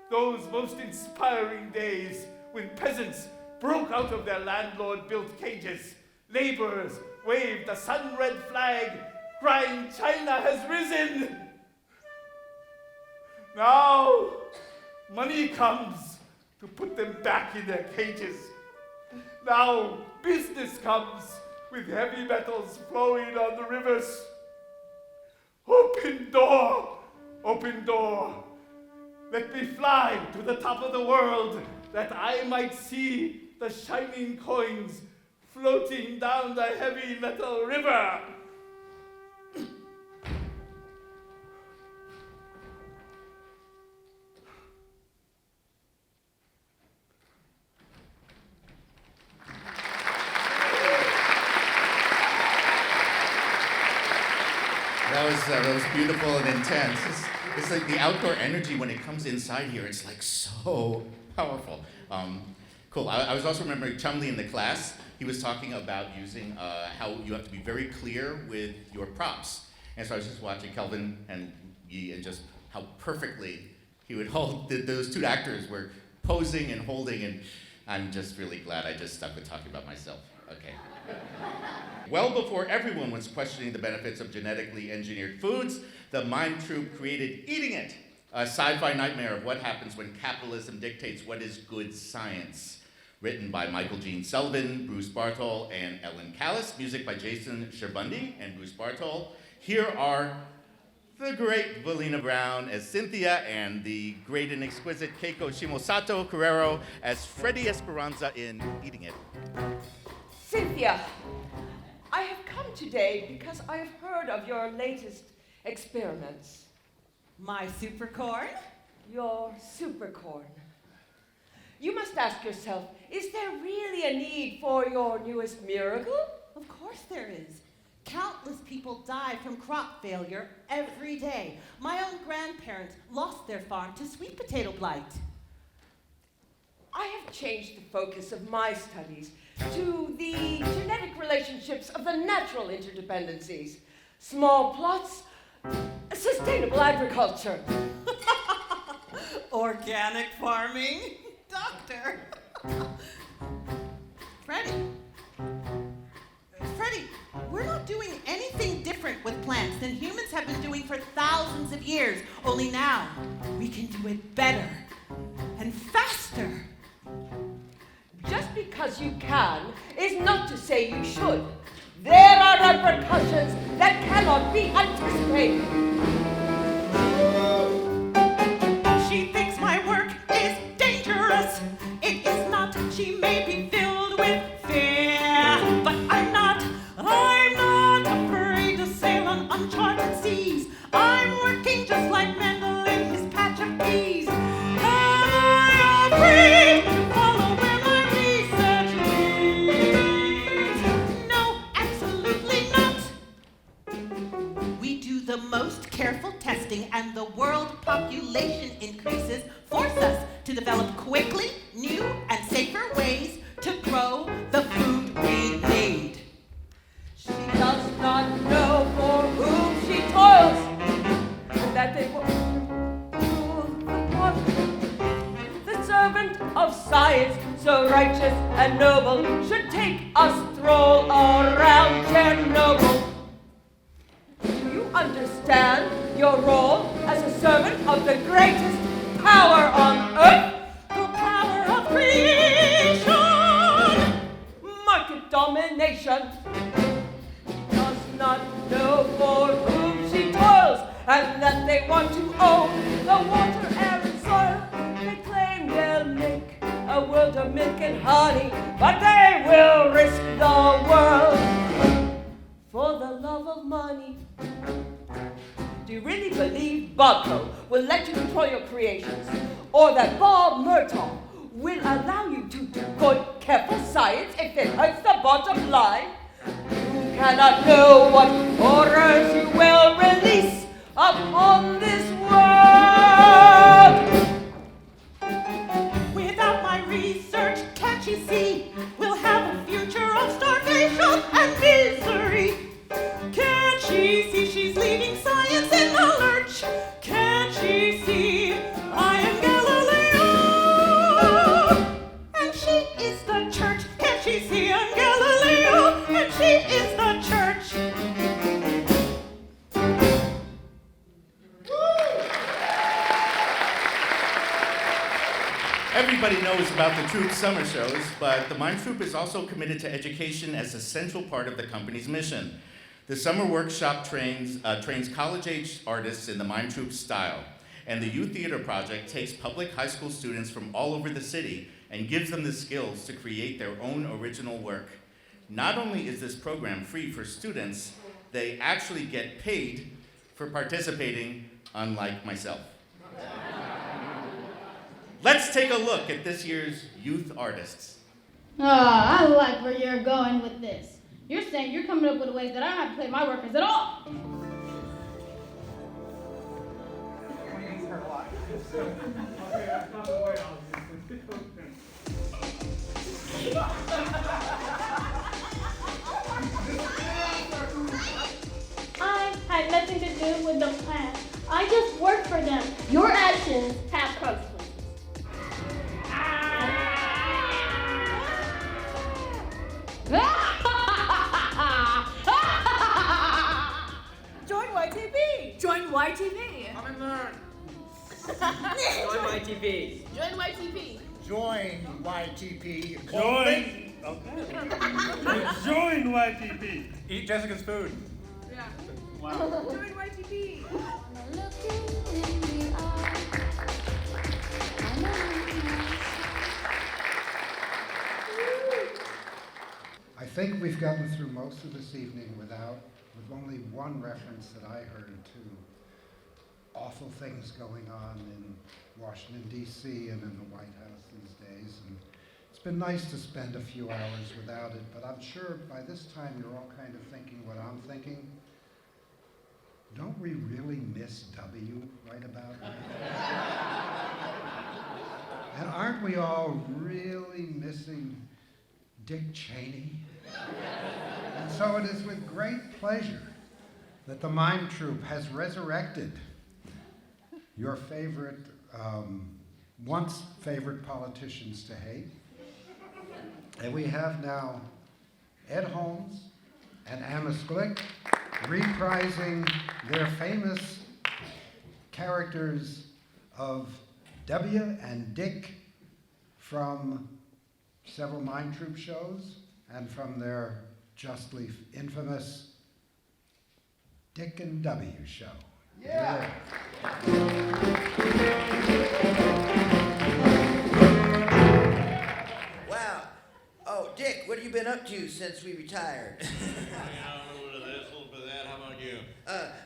Those most inspiring days when peasants broke out of their landlord-built cages. Laborers waved the sun-red flag, crying, "China has risen!" Now, money comes to put them back in their cages. Now, business comes with heavy metals flowing on the rivers. Open door! Open door! Let me fly to the top of the world that I might see the shining coins floating down the heavy metal river. That was beautiful and intense. It's like the outdoor energy when it comes inside here. It's like so powerful. Cool. I was also remembering Chumley in the class. He was talking about using how you have to be very clear with your props. And so I was just watching Kelvin and Yi and just how perfectly he would hold. Those two actors were posing and holding, and I'm just really glad I just stuck with talking about myself. Okay. Well before everyone was questioning the benefits of genetically engineered foods, the Mime Troupe created Eating It, a sci-fi nightmare of what happens when capitalism dictates what is good science. Written by Michael Gene Sullivan, Bruce Bartol, and Ellen Callis. Music by Jason Sherbundy and Bruce Bartol. Here are the great Valina Brown as Cynthia and the great and exquisite Keiko Shimosato Carrero as Freddie Esperanza in Eating It. Cynthia, I have come today because I have heard of your latest experiments. My supercorn? Your supercorn. You must ask yourself, is there really a need for your newest miracle? Of course there is. Countless people die from crop failure every day. My own grandparents lost their farm to sweet potato blight. I have changed the focus of my studies to the genetic relationships of the natural interdependencies. Small plots, sustainable agriculture. Organic farming. Doctor. Freddie, we're not doing anything different with plants than humans have been doing for thousands of years. Only now, we can do it better and faster. Just because you can is not to say you should. There are repercussions that cannot be anticipated. She thinks my work is dangerous. It is not. She may be filled with fear, but I'm not afraid to sail on uncharted seas. I'm working just like Mendel in his patch of peas. Am I afraid to follow where my research leads? No, absolutely not. We do the most careful testing, and the world population increases force us to develop quickly new and safer ways to grow the food we need. She does not know for whom she toils, and that they will rule the world. The servant of science, so righteous and noble, should take a stroll around Chernobyl. Do you understand your role as a servant of the greatest power on earth? The power of creation! Market domination. Does not know for whom she toils, and that they want to own the water, air, and soil. They claim they'll make a world of milk and honey, but they will risk the world for the love of money. Do you really believe Bobco will let you control your creations, or that Bob Murtaugh will allow you to do good, careful science if it hurts the bottom line? You cannot know what horrors you will release upon this world. Without my research, can't you see? We'll have a future of starvation and misery. Can't she see she's leaving science in the lurch? Can't she see I am Galileo? And she is the church. Can't she see I'm Galileo? And she is the church. Everybody knows about the Troupe summer shows, but the Mime Troupe is also committed to education as a central part of the company's mission. The summer workshop trains college-age artists in the Mime Troupe style, and the Youth Theater Project takes public high school students from all over the city and gives them the skills to create their own original work. Not only is this program free for students, they actually get paid for participating, unlike myself. Let's take a look at this year's youth artists. I like where you're going with this. You're saying you're coming up with ways that I don't have to play my workers at all. I had nothing to do with the plan. I just worked for them. Your actions have consequences. Join YTV. Join YTV. Come and learn. Join YTV. Join YTP. Join YTP. Join. Okay. Join YTP. Eat Jessica's food. Yeah. Wow. Join YTV. I think we've gotten through most of this evening with only one reference that I heard to awful things going on in Washington, D.C. and in the White House these days. And it's been nice to spend a few hours without it, but I'm sure by this time you're all kind of thinking what I'm thinking. Don't we really miss W right about now? And aren't we all really missing Dick Cheney? And so it is with great pleasure that the Mime Troupe has resurrected your favorite, once favorite politicians to hate. And we have now Ed Holmes and Amos Glick reprising their famous characters of W and Dick from several Mime Troupe shows and from their justly infamous Dick and W show. Yeah. Wow. Oh, Dick, what have you been up to since we retired? A little bit of this, a little bit of that. How about you?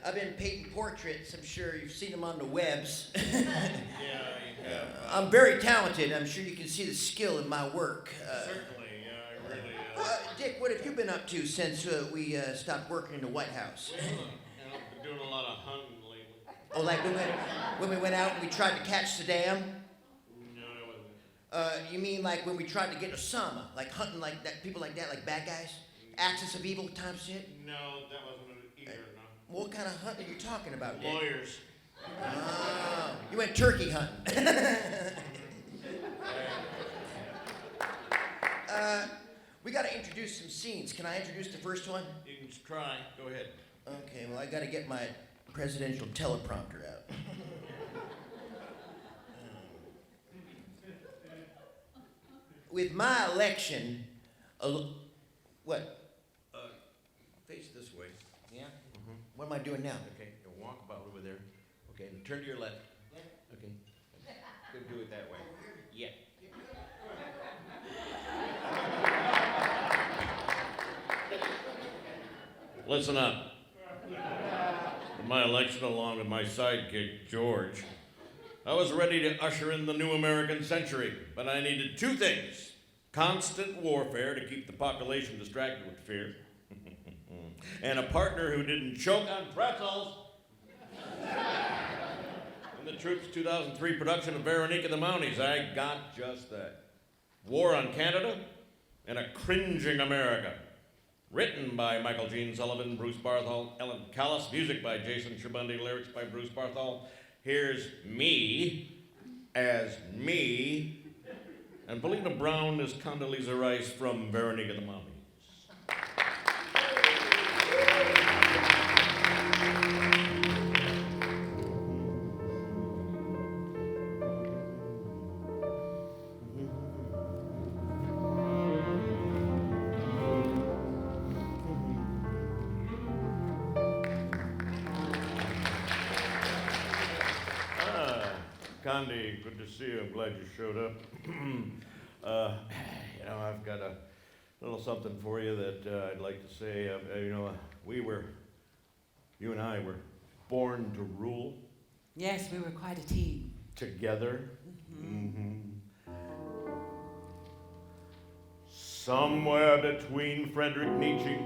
I've been painting portraits. I'm sure you've seen them on the webs. Yeah, you have. I'm very talented. I'm sure you can see the skill in my work. Certainly, yeah, I really. Dick, what have you been up to since we stopped working in the White House? Well, I've been doing a lot of hunting lately. Oh, like when we went out and we tried to catch Saddam? No, I wasn't. You mean like when we tried to get Osama, like hunting like that, people like that, like bad guys, axis of evil type shit? No, that wasn't it either. No. What kind of hunting are you talking about, Dick? Lawyers. Oh, you went turkey hunting. We got to introduce some scenes. Can I introduce the first one? You can try. Go ahead. Okay. Well, I got to get my presidential teleprompter out. With my election, what? Face this way. Yeah? What am I doing now? Okay, you'll walk about over there. Okay, and turn to your left. Okay. Good, do it that way. Yeah. Listen up. For my election, along with my sidekick, George, I was ready to usher in the new American century, but I needed two things. Constant warfare to keep the population distracted with fear, and a partner who didn't choke on pretzels. In the Troupe's 2003 production of Veronica the Mounties, I got just that. War on Canada and a cringing America. Written by Michael Gene Sullivan, Bruce Barthol, Ellen Callis, music by Jason Shabundy, lyrics by Bruce Barthol. Here's me as me, and Paulina Brown as Condoleezza Rice from Veronica the Mounties. Condi, good to see you. I'm glad you showed up. I've got a little something for you that I'd like to say. You and I were born to rule. Yes, we were quite a team. Together. Somewhere between Friedrich Nietzsche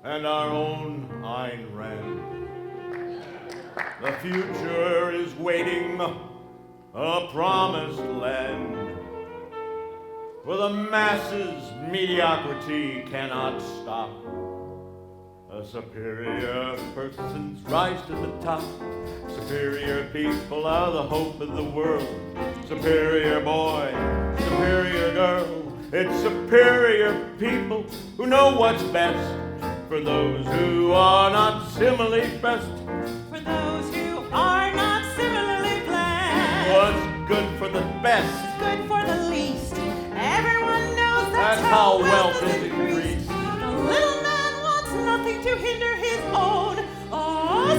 and our own Ayn Rand, the future is waiting. A promised land where the masses' mediocrity cannot stop. A superior persons rise to the top. Superior people are the hope of the world. Superior boy, superior girl. It's superior people who know what's best for those who are not similarly best. For those who are not similarly blessed. What's good for the best? Good for the least. Everyone knows that's how wealth is is increased. The little man wants nothing to hinder his own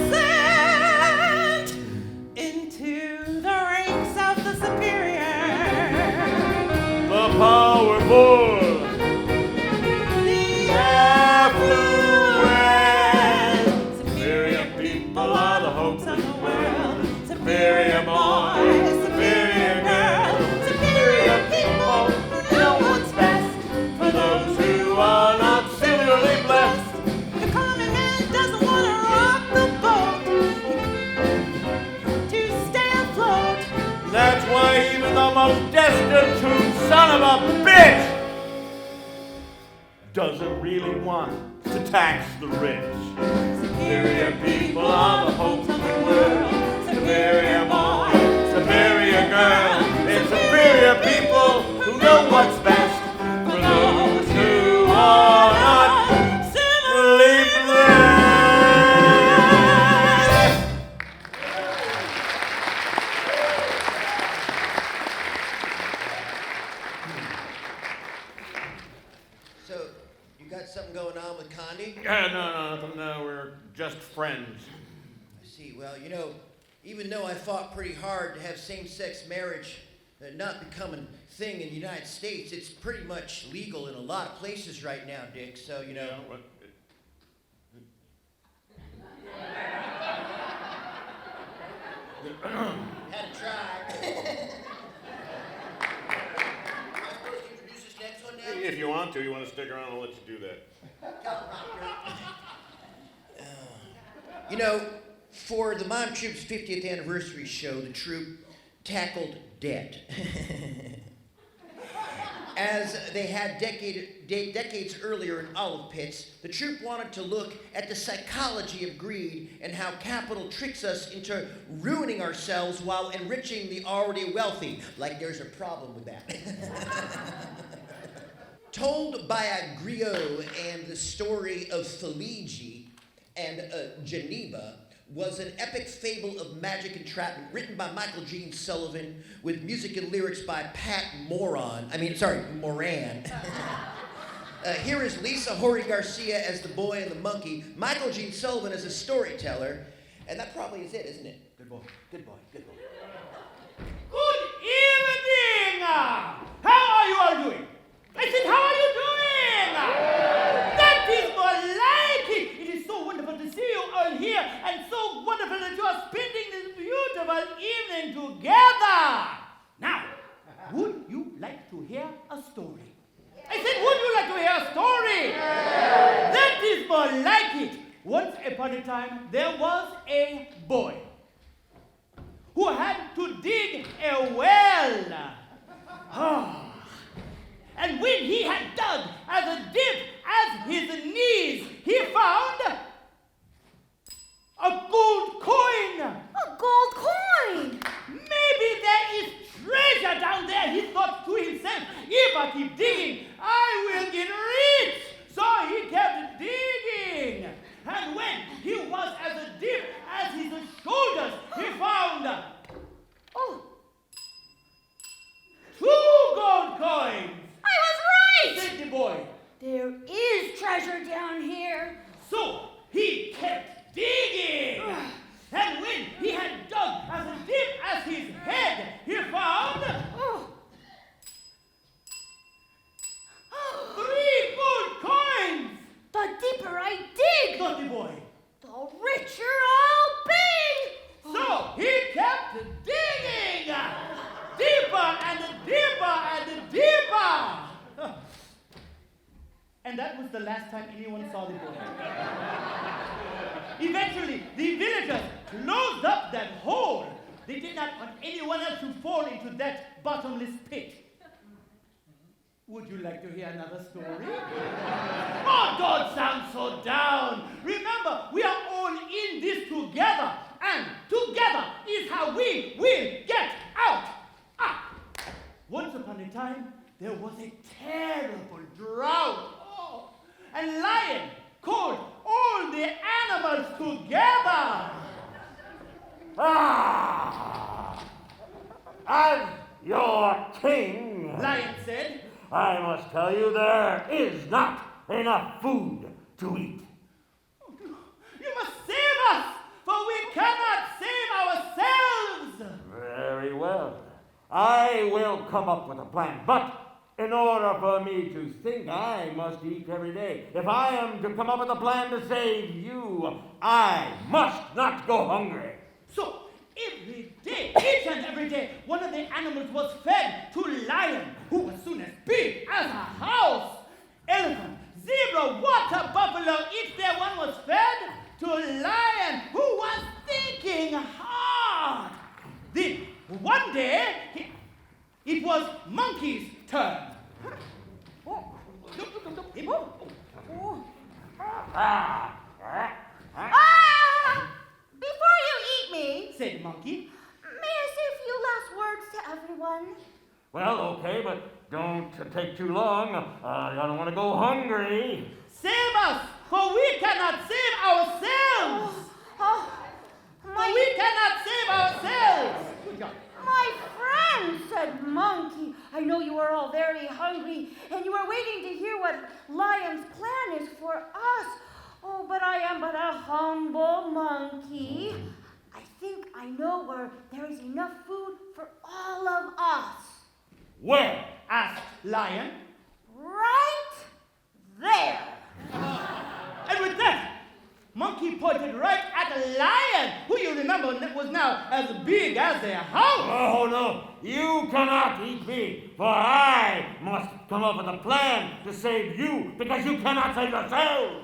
ascent into the ranks of the superior. The powerful. The affluent. Superior people are the hopes of the world. Superior boys, superior girls, superior people who know bitch doesn't really want to tax the rich. Superior people are the hope of the world. Superior boy, superior girl. It's superior people who know what's best for those who are not similarly blessed. So, you got something going on with Condi? No, we're just friends. I see. Well, you know, even though I fought pretty hard to have same-sex marriage not become a thing in the United States, it's pretty much legal in a lot of places right now, Dick. So, you know. What? Had to try. Am I supposed to introduce this next one now? If you want to stick around, I'll let you do that. You know, for the Mime Troupe's 50th anniversary show, the troupe tackled debt. As they had decades earlier in Olive Pits, the troupe wanted to look at the psychology of greed and how capital tricks us into ruining ourselves while enriching the already wealthy. Like there's a problem with that. Told by a griot, and the story of Felice and Geneva was an epic fable of magic entrapment written by Michael Gene Sullivan with music and lyrics by Pat Moran. Here is Lisa Hori Garcia as the boy and the monkey, Michael Gene Sullivan as a storyteller, and that probably is it, isn't it? Good boy, good boy, good boy. Good evening! How are you all doing? I said, how are you doing? That is more like it. It is so wonderful to see you all here, and so wonderful that you are spending this beautiful evening together. Now, would you like to hear a story? I said, would you like to hear a story? That is more like it. Once upon a time, there was a boy who had to dig a well. And when he had dug as deep as his knees, he found a gold coin. A gold coin! Maybe there is treasure down there, he thought to himself. If I keep digging, I will get rich. So he kept digging. And when he was as deep as his shoulders, he found 2 gold coins. I was right! Said the boy. There is treasure down here. So he kept digging. And when he had dug as deep as his head, he found 3 gold coins. The deeper I dig, Thought the boy. the richer I'll be. So he kept digging. Deeper and deeper and deeper. And that was the last time anyone saw the boy. Eventually, the villagers closed up that hole. They did not want anyone else to fall into that bottomless pit. Would you like to hear another story? Oh, don't sound so down. Remember, we are all in this together, and together is how we will get out. Once upon a time, there was a terrible drought. And lion called all the animals together. As your king, Lion said, I must tell you there is not enough food to eat. you must save us, for we cannot save ourselves. Very well. I will come up with a plan, but in order for me to think, I must eat every day. If I am to come up with a plan to save you, I must not go hungry. So every day, each and every day, one of the animals was fed to Lion, who was soon as big as a house. Elephant, zebra, water buffalo, each day one was fed to Lion, who was thinking hard. Then one day, it was Monkey's turn. Before you eat me, said Monkey. may I say a few last words to everyone? Well, okay, but don't take too long. I don't want to go hungry. Save us, for we cannot save ourselves. We cannot save ourselves. Good job. My friend, said Monkey, I know you are all very hungry, and you are waiting to hear what Lion's plan is for us. Oh, but I am but a humble monkey. I think I know where there is enough food for all of us. Where? Asked Lion. Right there. And with that, Monkey pointed right at a lion, who you remember was now as big as their house. Oh, no, you cannot eat me, for I must come up with a plan to save you, because you cannot save yourself.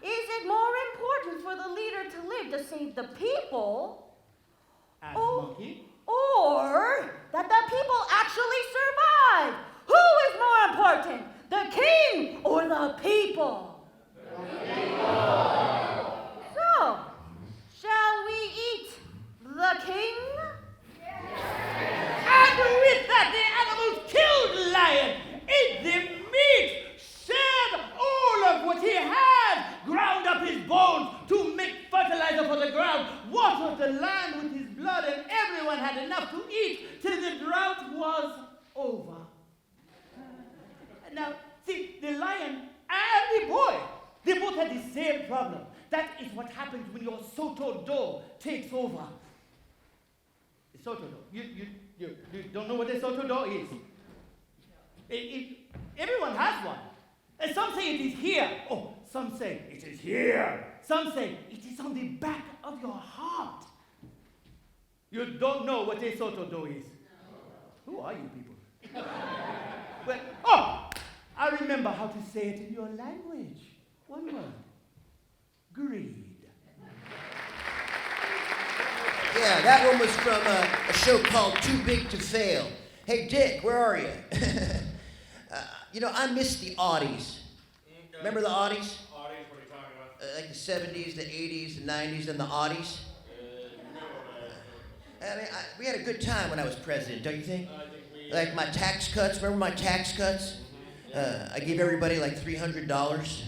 Is it more important for the leader to live to save the people? Asked Monkey. Or that the people actually survive? Who is more important, the king or the people? So, shall we eat the king? And with that, the animals killed the lion, ate the meat, shed all of what he had, ground up his bones to make fertilizer for the ground, watered the land with his blood, and everyone had enough to eat till the drought was over. Now, see, the lion and the boy, they both had the same problem. That is what happens when your Soto Do takes over. The Soto Do. You don't know what the Soto Do is? Everyone has one. And some say it is here. Oh, some say it is here. Some say it is on the back of your heart. You don't know what a Soto Do is. No. Who are you people? Well, I remember how to say it in your language. One word. Greed. Yeah, that one was from a show called Too Big to Fail. Hey, Dick, where are you? I miss the Audis. Remember the Audis? Audis, what are you talking about? Like the 70s, the 80s, the 90s, and the Audis? We had a good time when I was president, don't you think? Like my tax cuts, remember my tax cuts? I gave everybody like $300.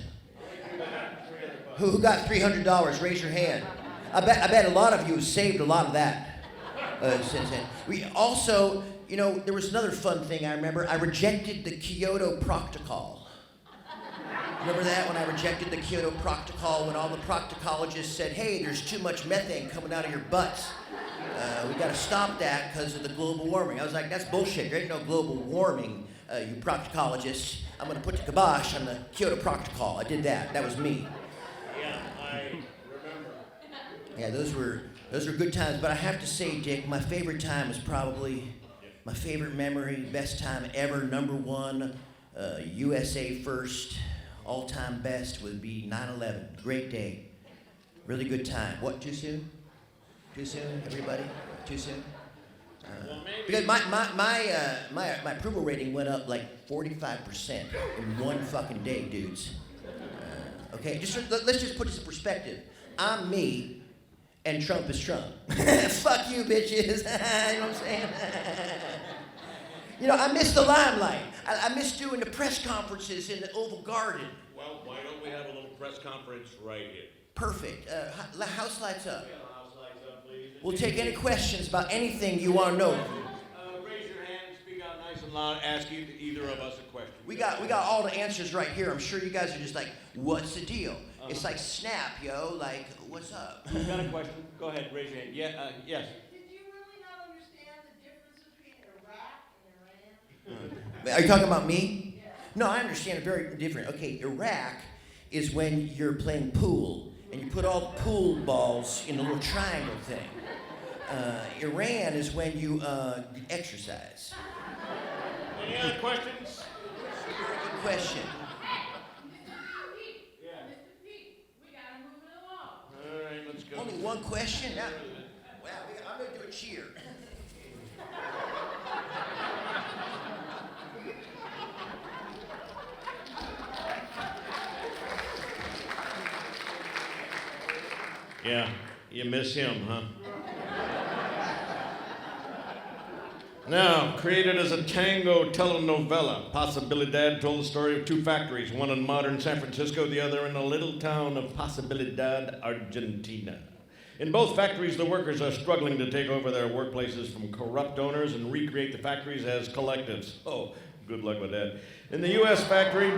Who got $300? Raise your hand. I bet a lot of you have saved a lot of that since then. We also, there was another fun thing I remember. I rejected the Kyoto Protocol. Remember that when I rejected the Kyoto Protocol when all the proctologists said, hey, there's too much methane coming out of your butts. We got to stop that because of the global warming. I was like, that's bullshit. There ain't no global warming, you proctologists. I'm going to put the kibosh on the Kyoto Protocol. I did that. That was me. Yeah, I remember. Yeah, those were good times. But I have to say, Dick, my favorite time was probably my favorite memory, best time ever, #1, USA first, all-time best would be 9/11. Great day. Really good time. What, too soon? Too soon, everybody? Too soon? Because my approval rating went up like 45% in one fucking day, dudes. Okay, let's just put this in perspective. I'm me, and Trump is Trump. Fuck you, bitches. You know what I'm saying? I miss the limelight. I miss doing the press conferences in the Oval Garden. Well, why don't we have a little press conference right here? Perfect. House lights up. House lights up, please. We'll take any questions about anything you want to know. Raise your hand, speak out nice and loud, ask either of us a question. We got all the answers right here. I'm sure you guys are just like, what's the deal? It's like Snap, yo. Like, what's up? Who's got a question? Go ahead, raise your hand. Yeah, yes. Did you really not understand the difference between Iraq and Iran? Are you talking about me? Yeah. No, I understand it very different. Okay, Iraq is when you're playing pool and you put all the pool balls in a little triangle thing. Iran is when you exercise. Any other questions? Good question. All right, let's go. Only one question? Wow, I'm going to do a cheer. Yeah, you miss him, huh? Now, created as a tango telenovela, Posibilidad told the story of two factories, one in modern San Francisco, the other in a little town of Posibilidad, Argentina. In both factories, the workers are struggling to take over their workplaces from corrupt owners and recreate the factories as collectives. Oh, good luck with that. In the U.S. factory,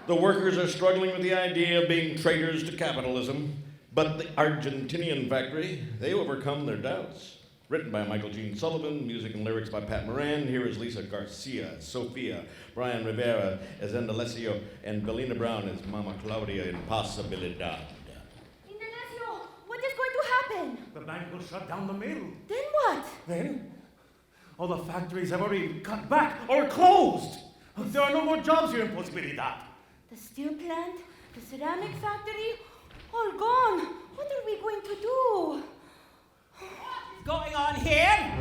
the workers are struggling with the idea of being traitors to capitalism, but the Argentinian factory, they overcome their doubts. Written by Michael Gene Sullivan, music and lyrics by Pat Moran. Here is Lisa Garcia, Sophia, Brian Rivera as Indalecio, and Belina Brown as Mama Claudia in Posibilidad. Indalecio, what is going to happen? The bank will shut down the mill. Then what? Then, all the factories have already cut back or closed. There are no more jobs here in Posibilidad. The steel plant, the ceramic factory, all gone. What are we going to do? Going on here?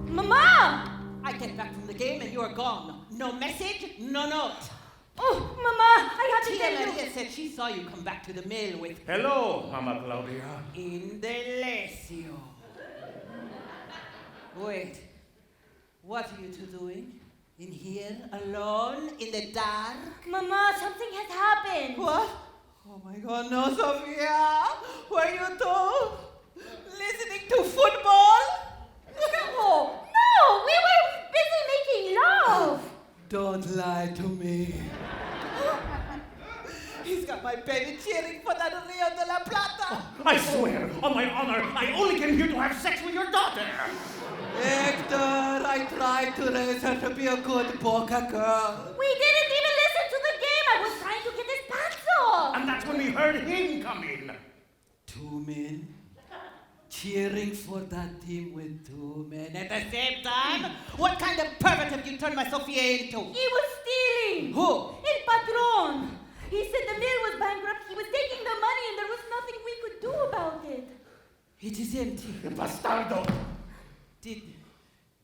Mama! I get back from the game and you're gone. No message, no note. Oh, Mama, I had to Tia tell you. Maria said she saw you come back to the mill with Hello, Mama Claudia. Indalecio. Wait, what are you two doing? In here, alone, in the dark? Mama, something has happened. What? Oh my God, no, Sophia. Were you two listening to football? No, we were busy making love. Don't lie to me. He's got my baby cheering for that Rio de la Plata. I swear, on my honor, I only came here to have sex with your daughter. Hector, I tried to raise her to be a good Boca girl. We didn't even listen to the game. I was trying to get his pants off. And that's when we heard him come in. Two men cheering for that team with two men at the same time? What kind of pervert have you turned my Sophia into? He was stealing. Who? El Patron. He said the mill was bankrupt. He was taking the money and there was nothing we could do about it. It is empty. Bastardo. Did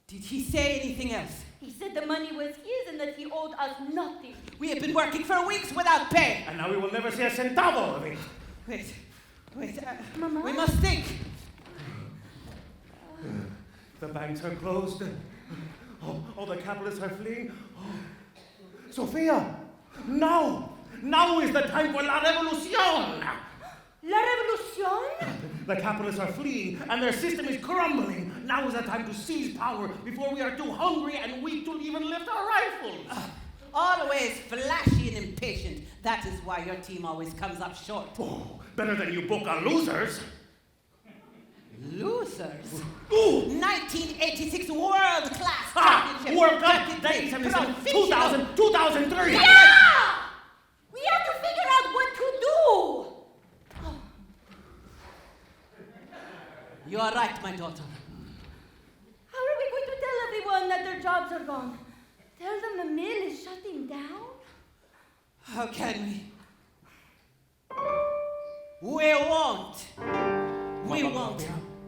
he say anything else? He said the money was his and that he owed us nothing. We have been working for weeks without pay. And now we will never see a centavo of it. Wait, Mama? we must think. The banks are closed. All the capitalists are fleeing. Sophia, now is the time for la revolución. La revolución? The capitalists are fleeing and their system is crumbling. Now is the time to seize power before we are too hungry and weak to even lift our rifles. Always flashy and impatient. That is why your team always comes up short. Oh, better than you Boca losers. Losers? Ooh! 1986 World Class Championship. World Cup, 1977, 2000, 2003. Yeah! We have to figure out what to do. You are right, my daughter. How are we going to tell everyone that their jobs are gone? Tell them the mill is shutting down? How can we? We won't.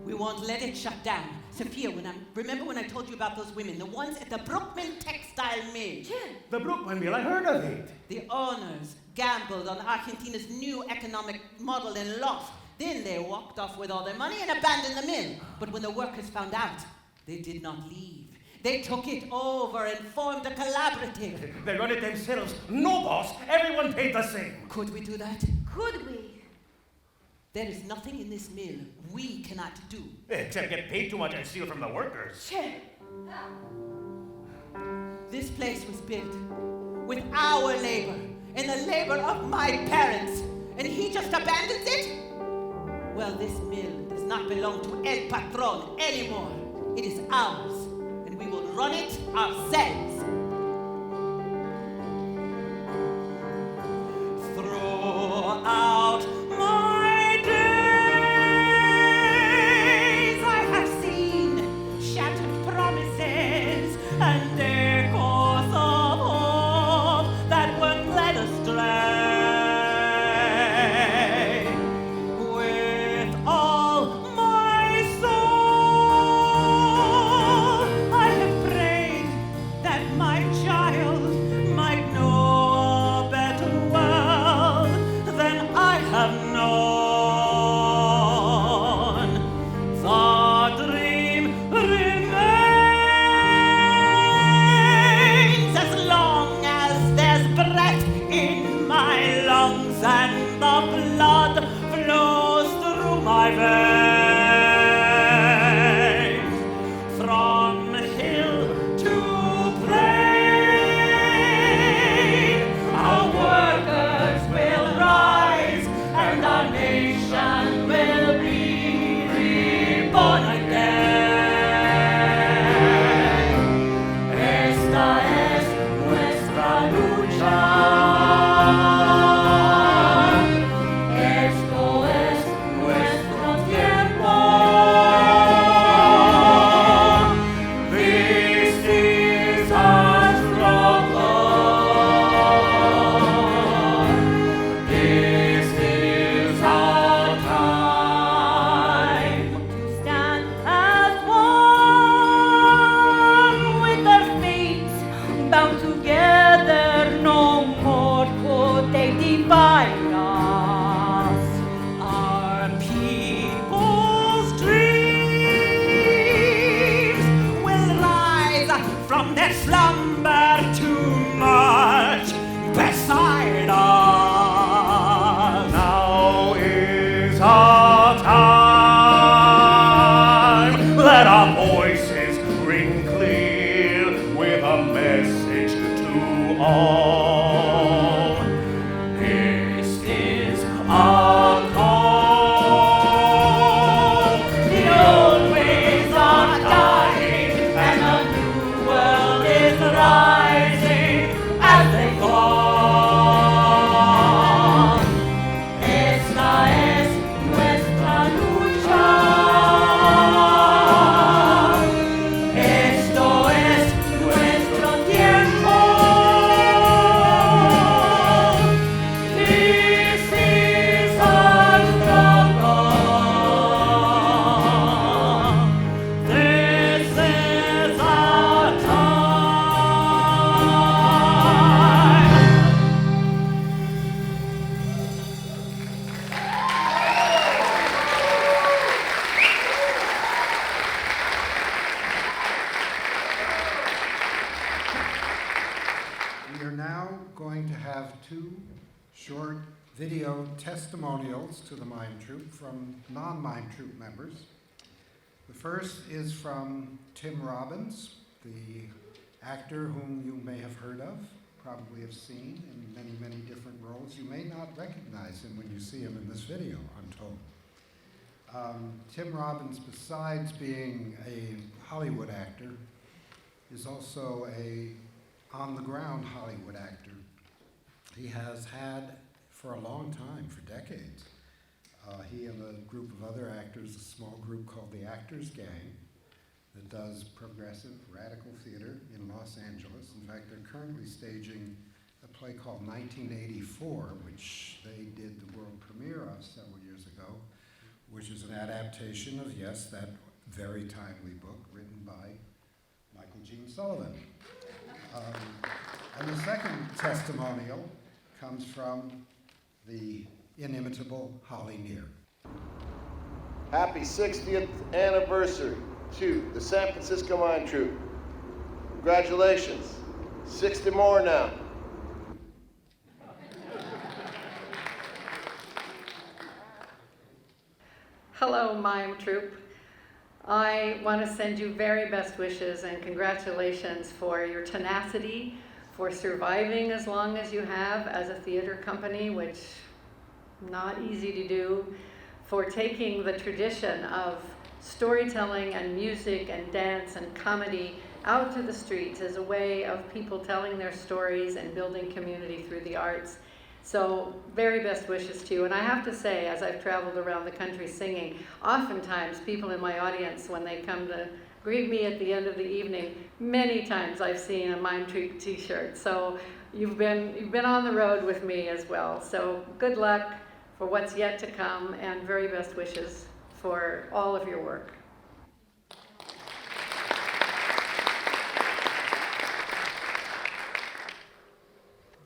We won't let it shut down. Sophia, remember when I told you about those women, the ones at the Brookman Textile Mill? Yeah. The Brookman Mill, I heard of it. The owners gambled on Argentina's new economic model and lost. Then they walked off with all their money and abandoned the mill. But when the workers found out, they did not leave. They took it over and formed a collaborative. They run it themselves. No boss. Everyone paid the same. Could we do that? Could we? There is nothing in this mill we cannot do. Except get paid too much and steal from the workers. This place was built with our labor and the labor of my parents. And he just abandons it? Well, this mill does not belong to El Patron anymore. It is ours, and we will run it ourselves. Throughout my days, I have seen shattered promises and echoes of hope that were led astray. With all my soul, I have prayed that veins, from hill to plain, our workers will rise and our nation will be reborn again. Esta es nuestra lucha. Esto es nuestro tiempo. This is our struggle. This is our time to stand as one with our feet bound together. No more could they divide us. Our people's dreams will rise from their slumber to march beside us. Now is our time. Let our voices ring clear with a message to all. This is our call. The old ways are dying and a new world is rising as they fall. Esta es nuestra lucha. Esto es nuestro tiempo. This is our struggle. This is our time. We are now going to have two short video testimonials to the Mime Troupe from non-Mime Troupe members. The first is from Tim Robbins, the actor whom you may have heard of, probably have seen in many, many different roles. You may not recognize him when you see him in this video, I'm told. Tim Robbins, besides being a Hollywood actor, is also a on-the-ground Hollywood actor. He has had, for a long time, for decades, he and a group of other actors, a small group called the Actors Gang, that does progressive, radical theater in Los Angeles. In fact, they're currently staging a play called 1984, which they did the world premiere of several years ago, which is an adaptation of, yes, that very timely book written by Michael Gene Sullivan. And the second testimonial comes from the inimitable Holly Near. Happy 60th anniversary to the San Francisco Mime Troupe. Congratulations. 60 more now. Hello, Mime Troupe. I want to send you very best wishes and congratulations for your tenacity, for surviving as long as you have as a theater company, which not easy to do, for taking the tradition of storytelling and music and dance and comedy out to the streets as a way of people telling their stories and building community through the arts. So very best wishes to you. And I have to say, as I've traveled around the country singing, oftentimes people in my audience, when they come to greet me at the end of the evening, many times I've seen a Mime Troupe t-shirt. So you've been on the road with me as well. So good luck for what's yet to come, and very best wishes for all of your work.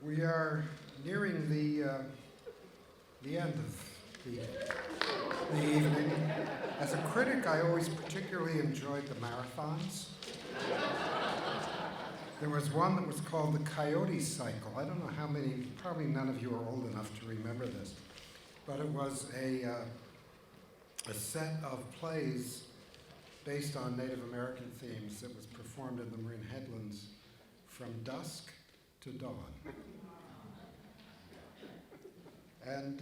We are nearing the end of the evening. As a critic, I always particularly enjoyed the marathons. There was one that was called the Coyote Cycle. I don't know how many, probably none of you are old enough to remember this, but it was a a set of plays based on Native American themes that was performed in the Marin Headlands from dusk to dawn. And,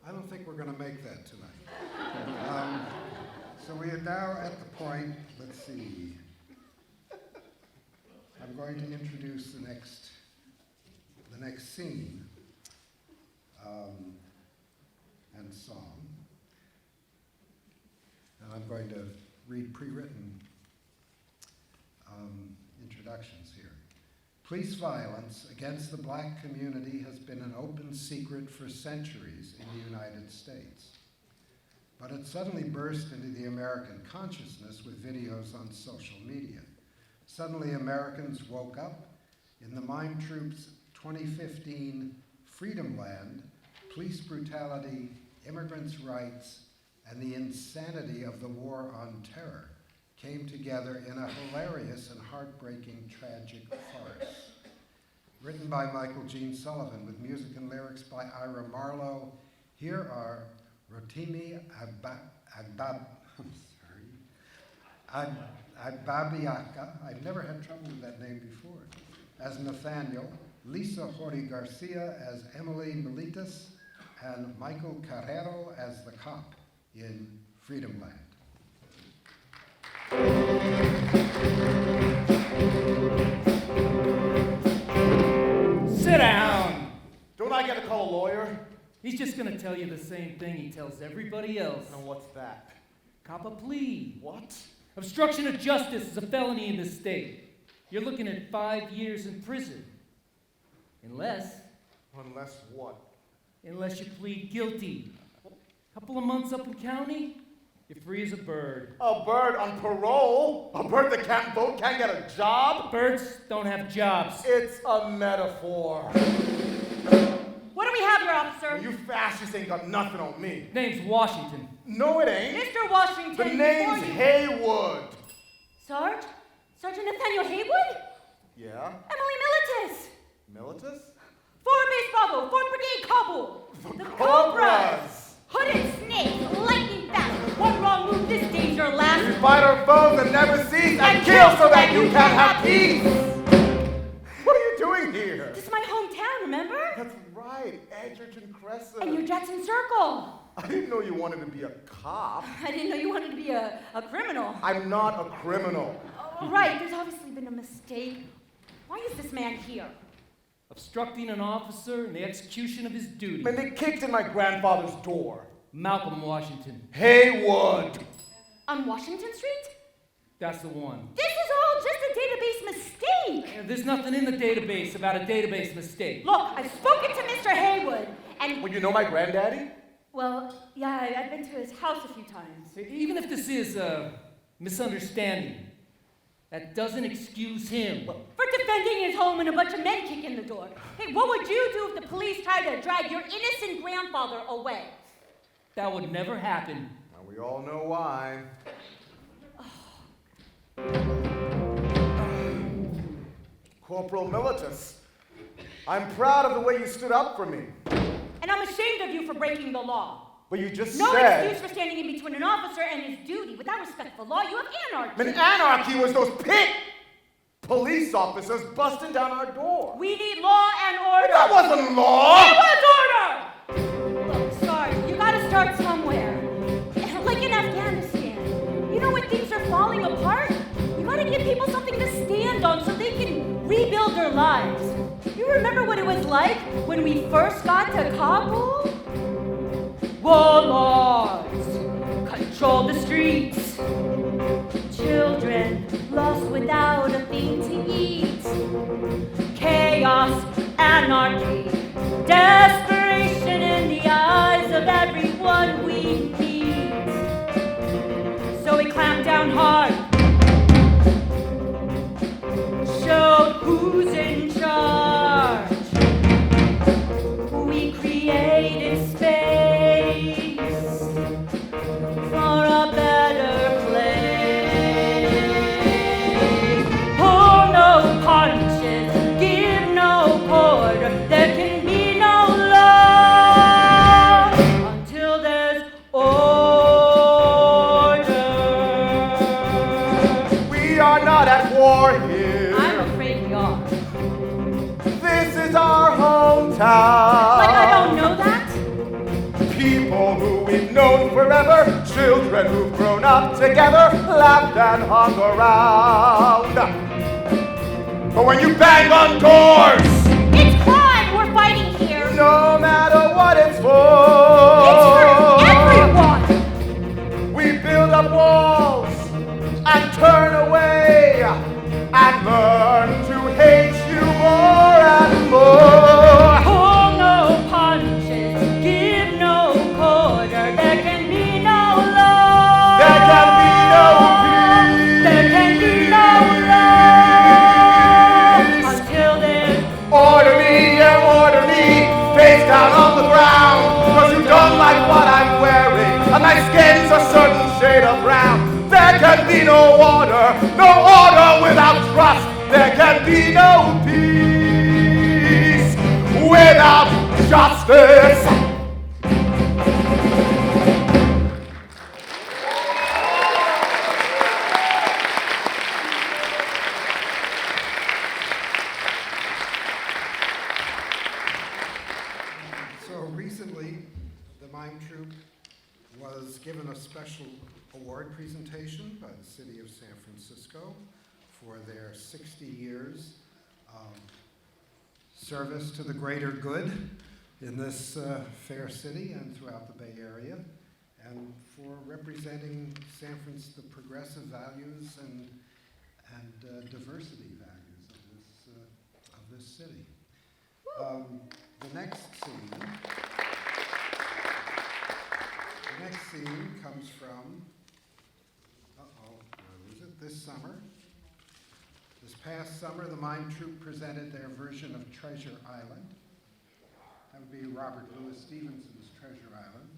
I don't think we're going to make that tonight. So we are now at the point, let's see. I'm going to introduce the next scene and song. And I'm going to read pre-written introductions here. Police violence against the black community has been an open secret for centuries in the United States. But it suddenly burst into the American consciousness with videos on social media. Suddenly Americans woke up in the Mime Troupe's 2015 Freedom Land, police brutality, immigrants' rights, and the insanity of the war on terror came together in a hilarious and heartbreaking tragic farce. Written by Michael Gene Sullivan with music and lyrics by Ira Marlowe, here are Rotimi Agbabiaka, I've never had trouble with that name before, as Nathaniel, Lisa Hori Garcia as Emily Militas, and Michael Carrero as the cop in Freedom Land. Sit down! Don't I get to call a lawyer? He's just gonna tell you the same thing he tells everybody else. And what's that? Cop a plea. What? Obstruction of justice is a felony in this state. You're looking at 5 years in prison. Unless what? Unless you plead guilty. Couple of months up in county, you're free as a bird. A bird on parole? A bird that can't vote, can't get a job? Birds don't have jobs. It's a metaphor. What do we have here, officer? Well, you fascists ain't got nothing on me. Name's Washington. No, it ain't. Mr. Washington. The name's Haywood. Sergeant Nathaniel Haywood? Yeah? Emily Militas. Militas? 4 Base Bravo, 4th Brigade Kabul. The Cobras. Hooded snakes, lightning fast. One wrong move, this day's your last. We fight our foes and never cease and kill so that you can have peace. What are you doing here? This is my hometown, remember? That's right, Edgerton Crescent. And you're Jackson Circle. I didn't know you wanted to be a cop. I didn't know you wanted to be a criminal. I'm not a criminal. Oh, right, there's obviously been a mistake. Why is this man here? Obstructing an officer in the execution of his duty. And they kicked in my grandfather's door. Malcolm Washington. Haywood. On Washington Street? That's the one. This is all just a database mistake. There's nothing in the database about a database mistake. Look, I've spoken to Mr. Haywood, and... Well, you know my granddaddy? Well, yeah, I've been to his house a few times. Even if this is a misunderstanding, that doesn't excuse him. For defending his home and a bunch of men kicking the door. Hey, what would you do if the police tried to drag your innocent grandfather away? That would never happen. Now we all know why. Corporal Militas, I'm proud of the way you stood up for me. And I'm ashamed of you for breaking the law. But you just No said... excuse for standing in between an officer and his duty. Without respect for law, you have anarchy. And anarchy was those pit police officers busting down our door. We need law and order. That wasn't law! It was order! Look, sorry, you gotta start somewhere. Like in Afghanistan. You know when things are falling apart? You gotta give people something to stand on so they can rebuild their lives. You remember what it was like when we first got to Kabul? Warlords control the streets. Children lost without a thing to eat. Chaos, anarchy, desperation in the eyes of everyone we meet. So we clamped down hard, showed who's in charge. We created space for a better place. Pull no punches, give no quarter. There can be no law until town. Like I don't know that? People who we've known forever, children who've grown up together, laughed and hung around. But when you bang on doors, It's crime we're fighting here. no matter what it's for, It's for everyone. we build up walls and turn away and learn to hate you more and more. Pull no punches, give no quarter. There can be no love. There can be no peace. There can be no love until there's Order me, yeah, order me, face down on the ground, 'cause you don't like what I'm wearing, and my skin's a certain shade of brown. There can be no order without trust. There can be no peace without justice. So recently, the Mime Troupe was given a special award presentation by the city of San Francisco for their 60 years service to the greater good in this fair city and throughout the Bay Area, and for representing the progressive values and diversity values of this city. The next scene comes from, this summer. This past summer, the Mime Troupe presented their version of Treasure Island. That would be Robert Louis Stevenson's Treasure Island,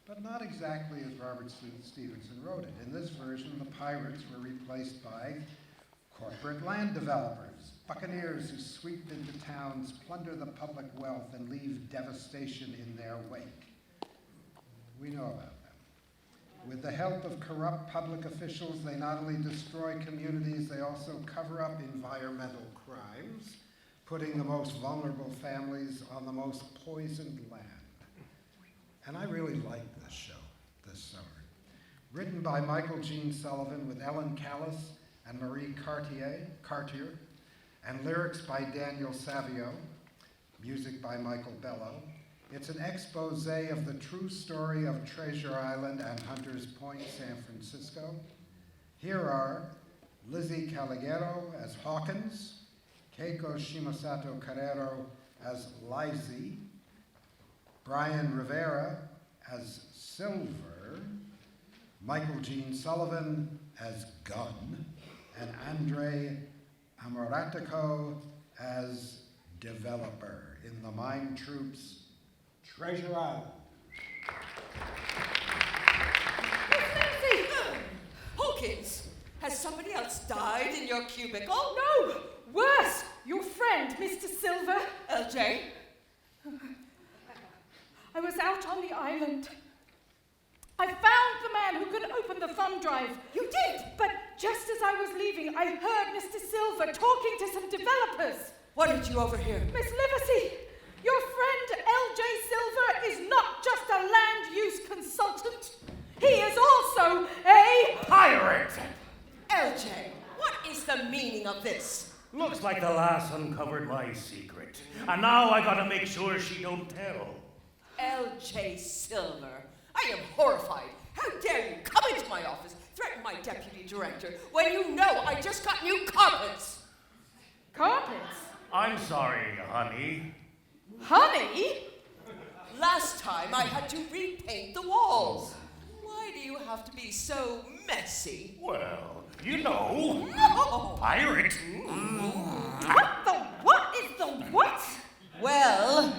but not exactly as Robert Stevenson wrote it. In this version, the pirates were replaced by corporate land developers, buccaneers who sweep into towns, plunder the public wealth, and leave devastation in their wake. We know about them. With the help of corrupt public officials, they not only destroy communities, they also cover up environmental crimes, putting the most vulnerable families on the most poisoned land. And I really liked this show this summer. Written by Michael Gene Sullivan with Ellen Callis and Marie Cartier, and lyrics by Daniel Savio, music by Michael Bello. It's an expose of the true story of Treasure Island and Hunters Point, San Francisco. Here are Lizzie Caliguero as Hawkins, Keiko Shimasato Carrero as Lizzie, Brian Rivera as Silver, Michael Gene Sullivan as Gun, and Andre Amoratico as Developer in the Mime Troupe's Treasure Island. Hawkins, has somebody else died in your cubicle? No! Worse! Your friend, Mr. Silver. LJ? I was out on the island. I found the man who could open the thumb drive. You did? But just as I was leaving, I heard Mr. Silver talking to some developers. What did you overhear? Miss Livesey, your friend L.J. Silver is not just a land use consultant. He is also a Pirate! LJ, what is the meaning of this? Looks like the lass uncovered my secret. And now I gotta make sure she don't tell. L.J. Silver, I am horrified. How dare you come into my office, threaten my deputy director, when you know I just got new carpets? Carpets? I'm sorry, honey. Honey? Last time I had to repaint the walls. Why do you have to be so messy? Well, you know. No. Pirate. What is the what? Well,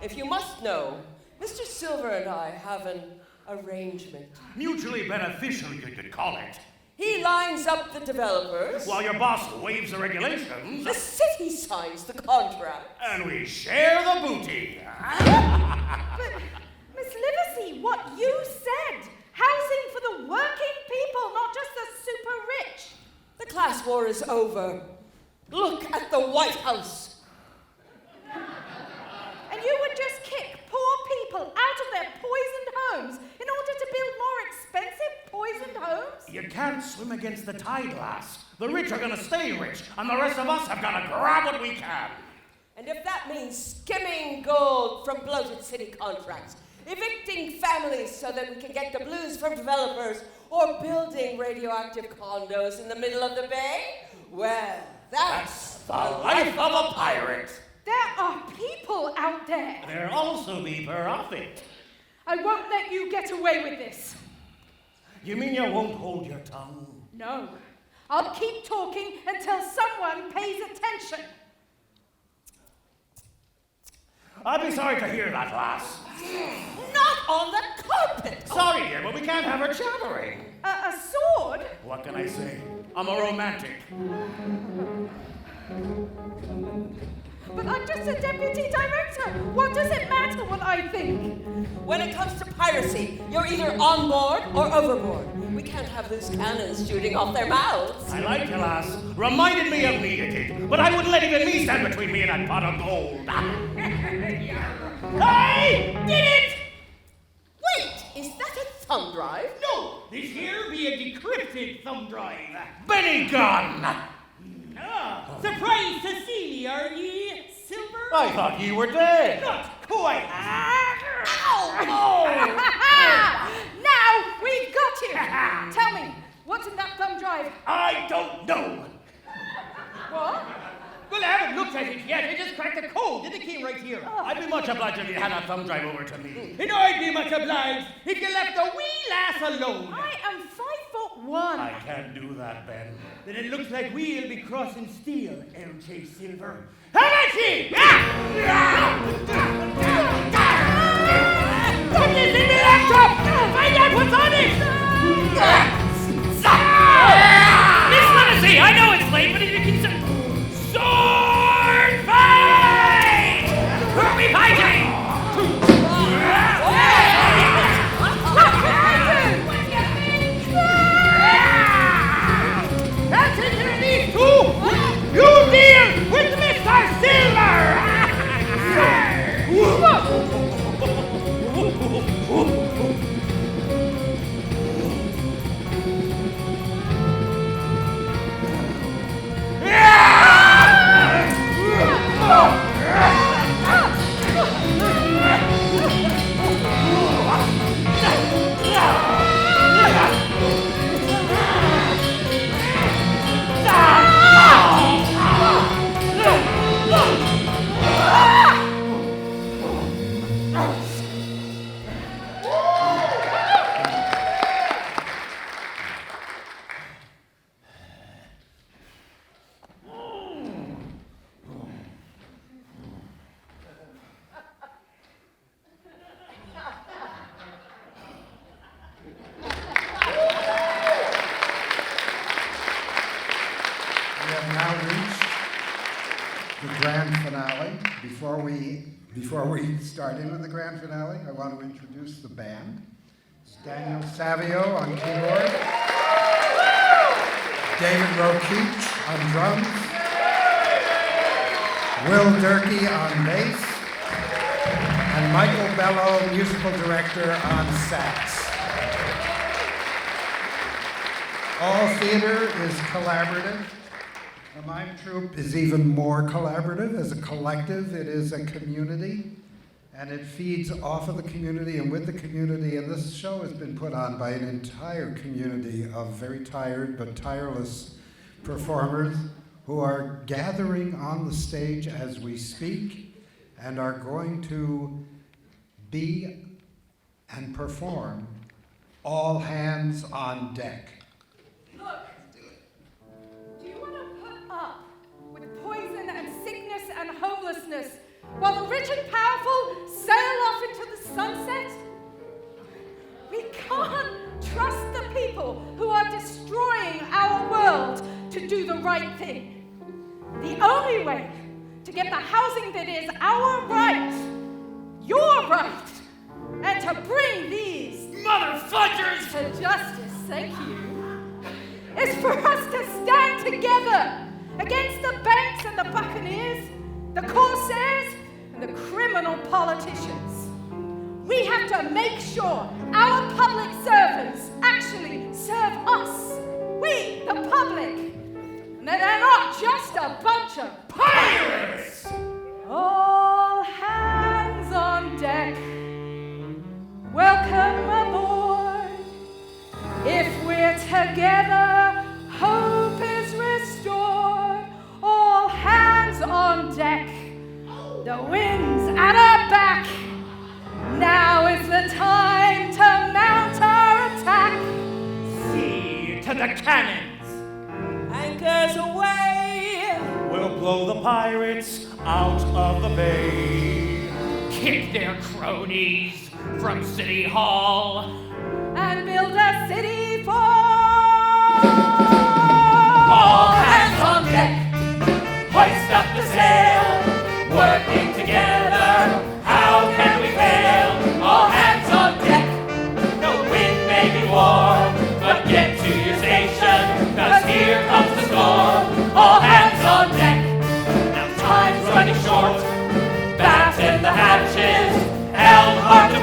if you must know, Mr. Silver and I have an arrangement. Mutually beneficial, you could call it. He lines up the developers. While your boss waives the regulations. The city signs the contract. And we share the booty. But, Miss Livesey, what you said. Housing for the working people, not just the super rich. The class war is over. Look at the White House. homes in order to build more expensive, poisoned homes? You can't swim against the tide, lass. The rich are gonna stay rich, and the rest of us have gotta grab what we can. And if that means skimming gold from bloated city contracts, evicting families so that we can get the blues from developers, or building radioactive condos in the middle of the bay, well, that's the life of a pirate. There are people out there. There also be profit. I won't let you get away with this. You mean you won't hold your tongue? No. I'll keep talking until someone pays attention. I'd be sorry to hear that, lass. Not on the carpet! Sorry, dear, but we can't have her chattering. A sword? What can I say? I'm a romantic. But I'm just a deputy director. What does it matter what I think? When it comes to piracy, you're either on board or overboard. We can't have loose cannons shooting off their mouths. I like you, lass. Reminded me of me, you did. But I wouldn't let even me stand between me and that pot of gold. Hey! Did it! Wait, is that a thumb drive? No, this here be a decrypted thumb drive. Benny gun! Surprised to see me, are ye, Silver? I thought ye were dead. Not quite. Ow! Now we've got you. Tell me, what's in that thumb drive? I don't know. What? Well, I haven't looked at it yet. I just cracked the code. It came right here. I'd be much obliged if you had a thumb drive over to me. And I'd be much obliged if you left the wee lass alone. I am 5'1". I can't do that, Ben. Then it looks like we'll be crossing steel, LJ Silver. How about she? Put this in the laptop! Find out what's on it! Miss Lunacy, I know it's late, but if you can... Sword fight! Who are we fighting? That's it, these two! You deal with Mr. Silver! Before we start into the grand finale, I want to introduce the band. It's Daniel Savio on keyboard, David Rokeach on drums, Will Durkee on bass, and Michael Bello, musical director, on sax. All theater is collaborative. The Mime Troupe is even more collaborative. As a collective, it is a community, and it feeds off of the community and with the community, and this show has been put on by an entire community of very tired but tireless performers who are gathering on the stage as we speak and are going to be and perform all hands on deck. Poison and sickness and homelessness while the rich and powerful sail off into the sunset? We can't trust the people who are destroying our world to do the right thing. The only way to get the housing that is our right, your right, and to bring these motherfuckers to justice, thank you, is for us to stand together against the banks and the buccaneers, the corsairs and the criminal politicians. We have to make sure our public servants actually serve us. We, the public. And they're not just a bunch of pirates! All hands on deck. Welcome aboard. If we're together, hope is restored. All hands on deck. The wind's at our back. Now is the time to mount our attack. See to the cannons. Anchors away. We'll blow the pirates out of the bay. Kick their cronies from City Hall. And build a city for all hands on deck. Hoist up the sail. Working together, how can we fail? All hands on deck. The wind may be warm, but get to your station, 'cause here comes the storm. All hands on deck. Now time's running short. Batten the hatches, helm hard to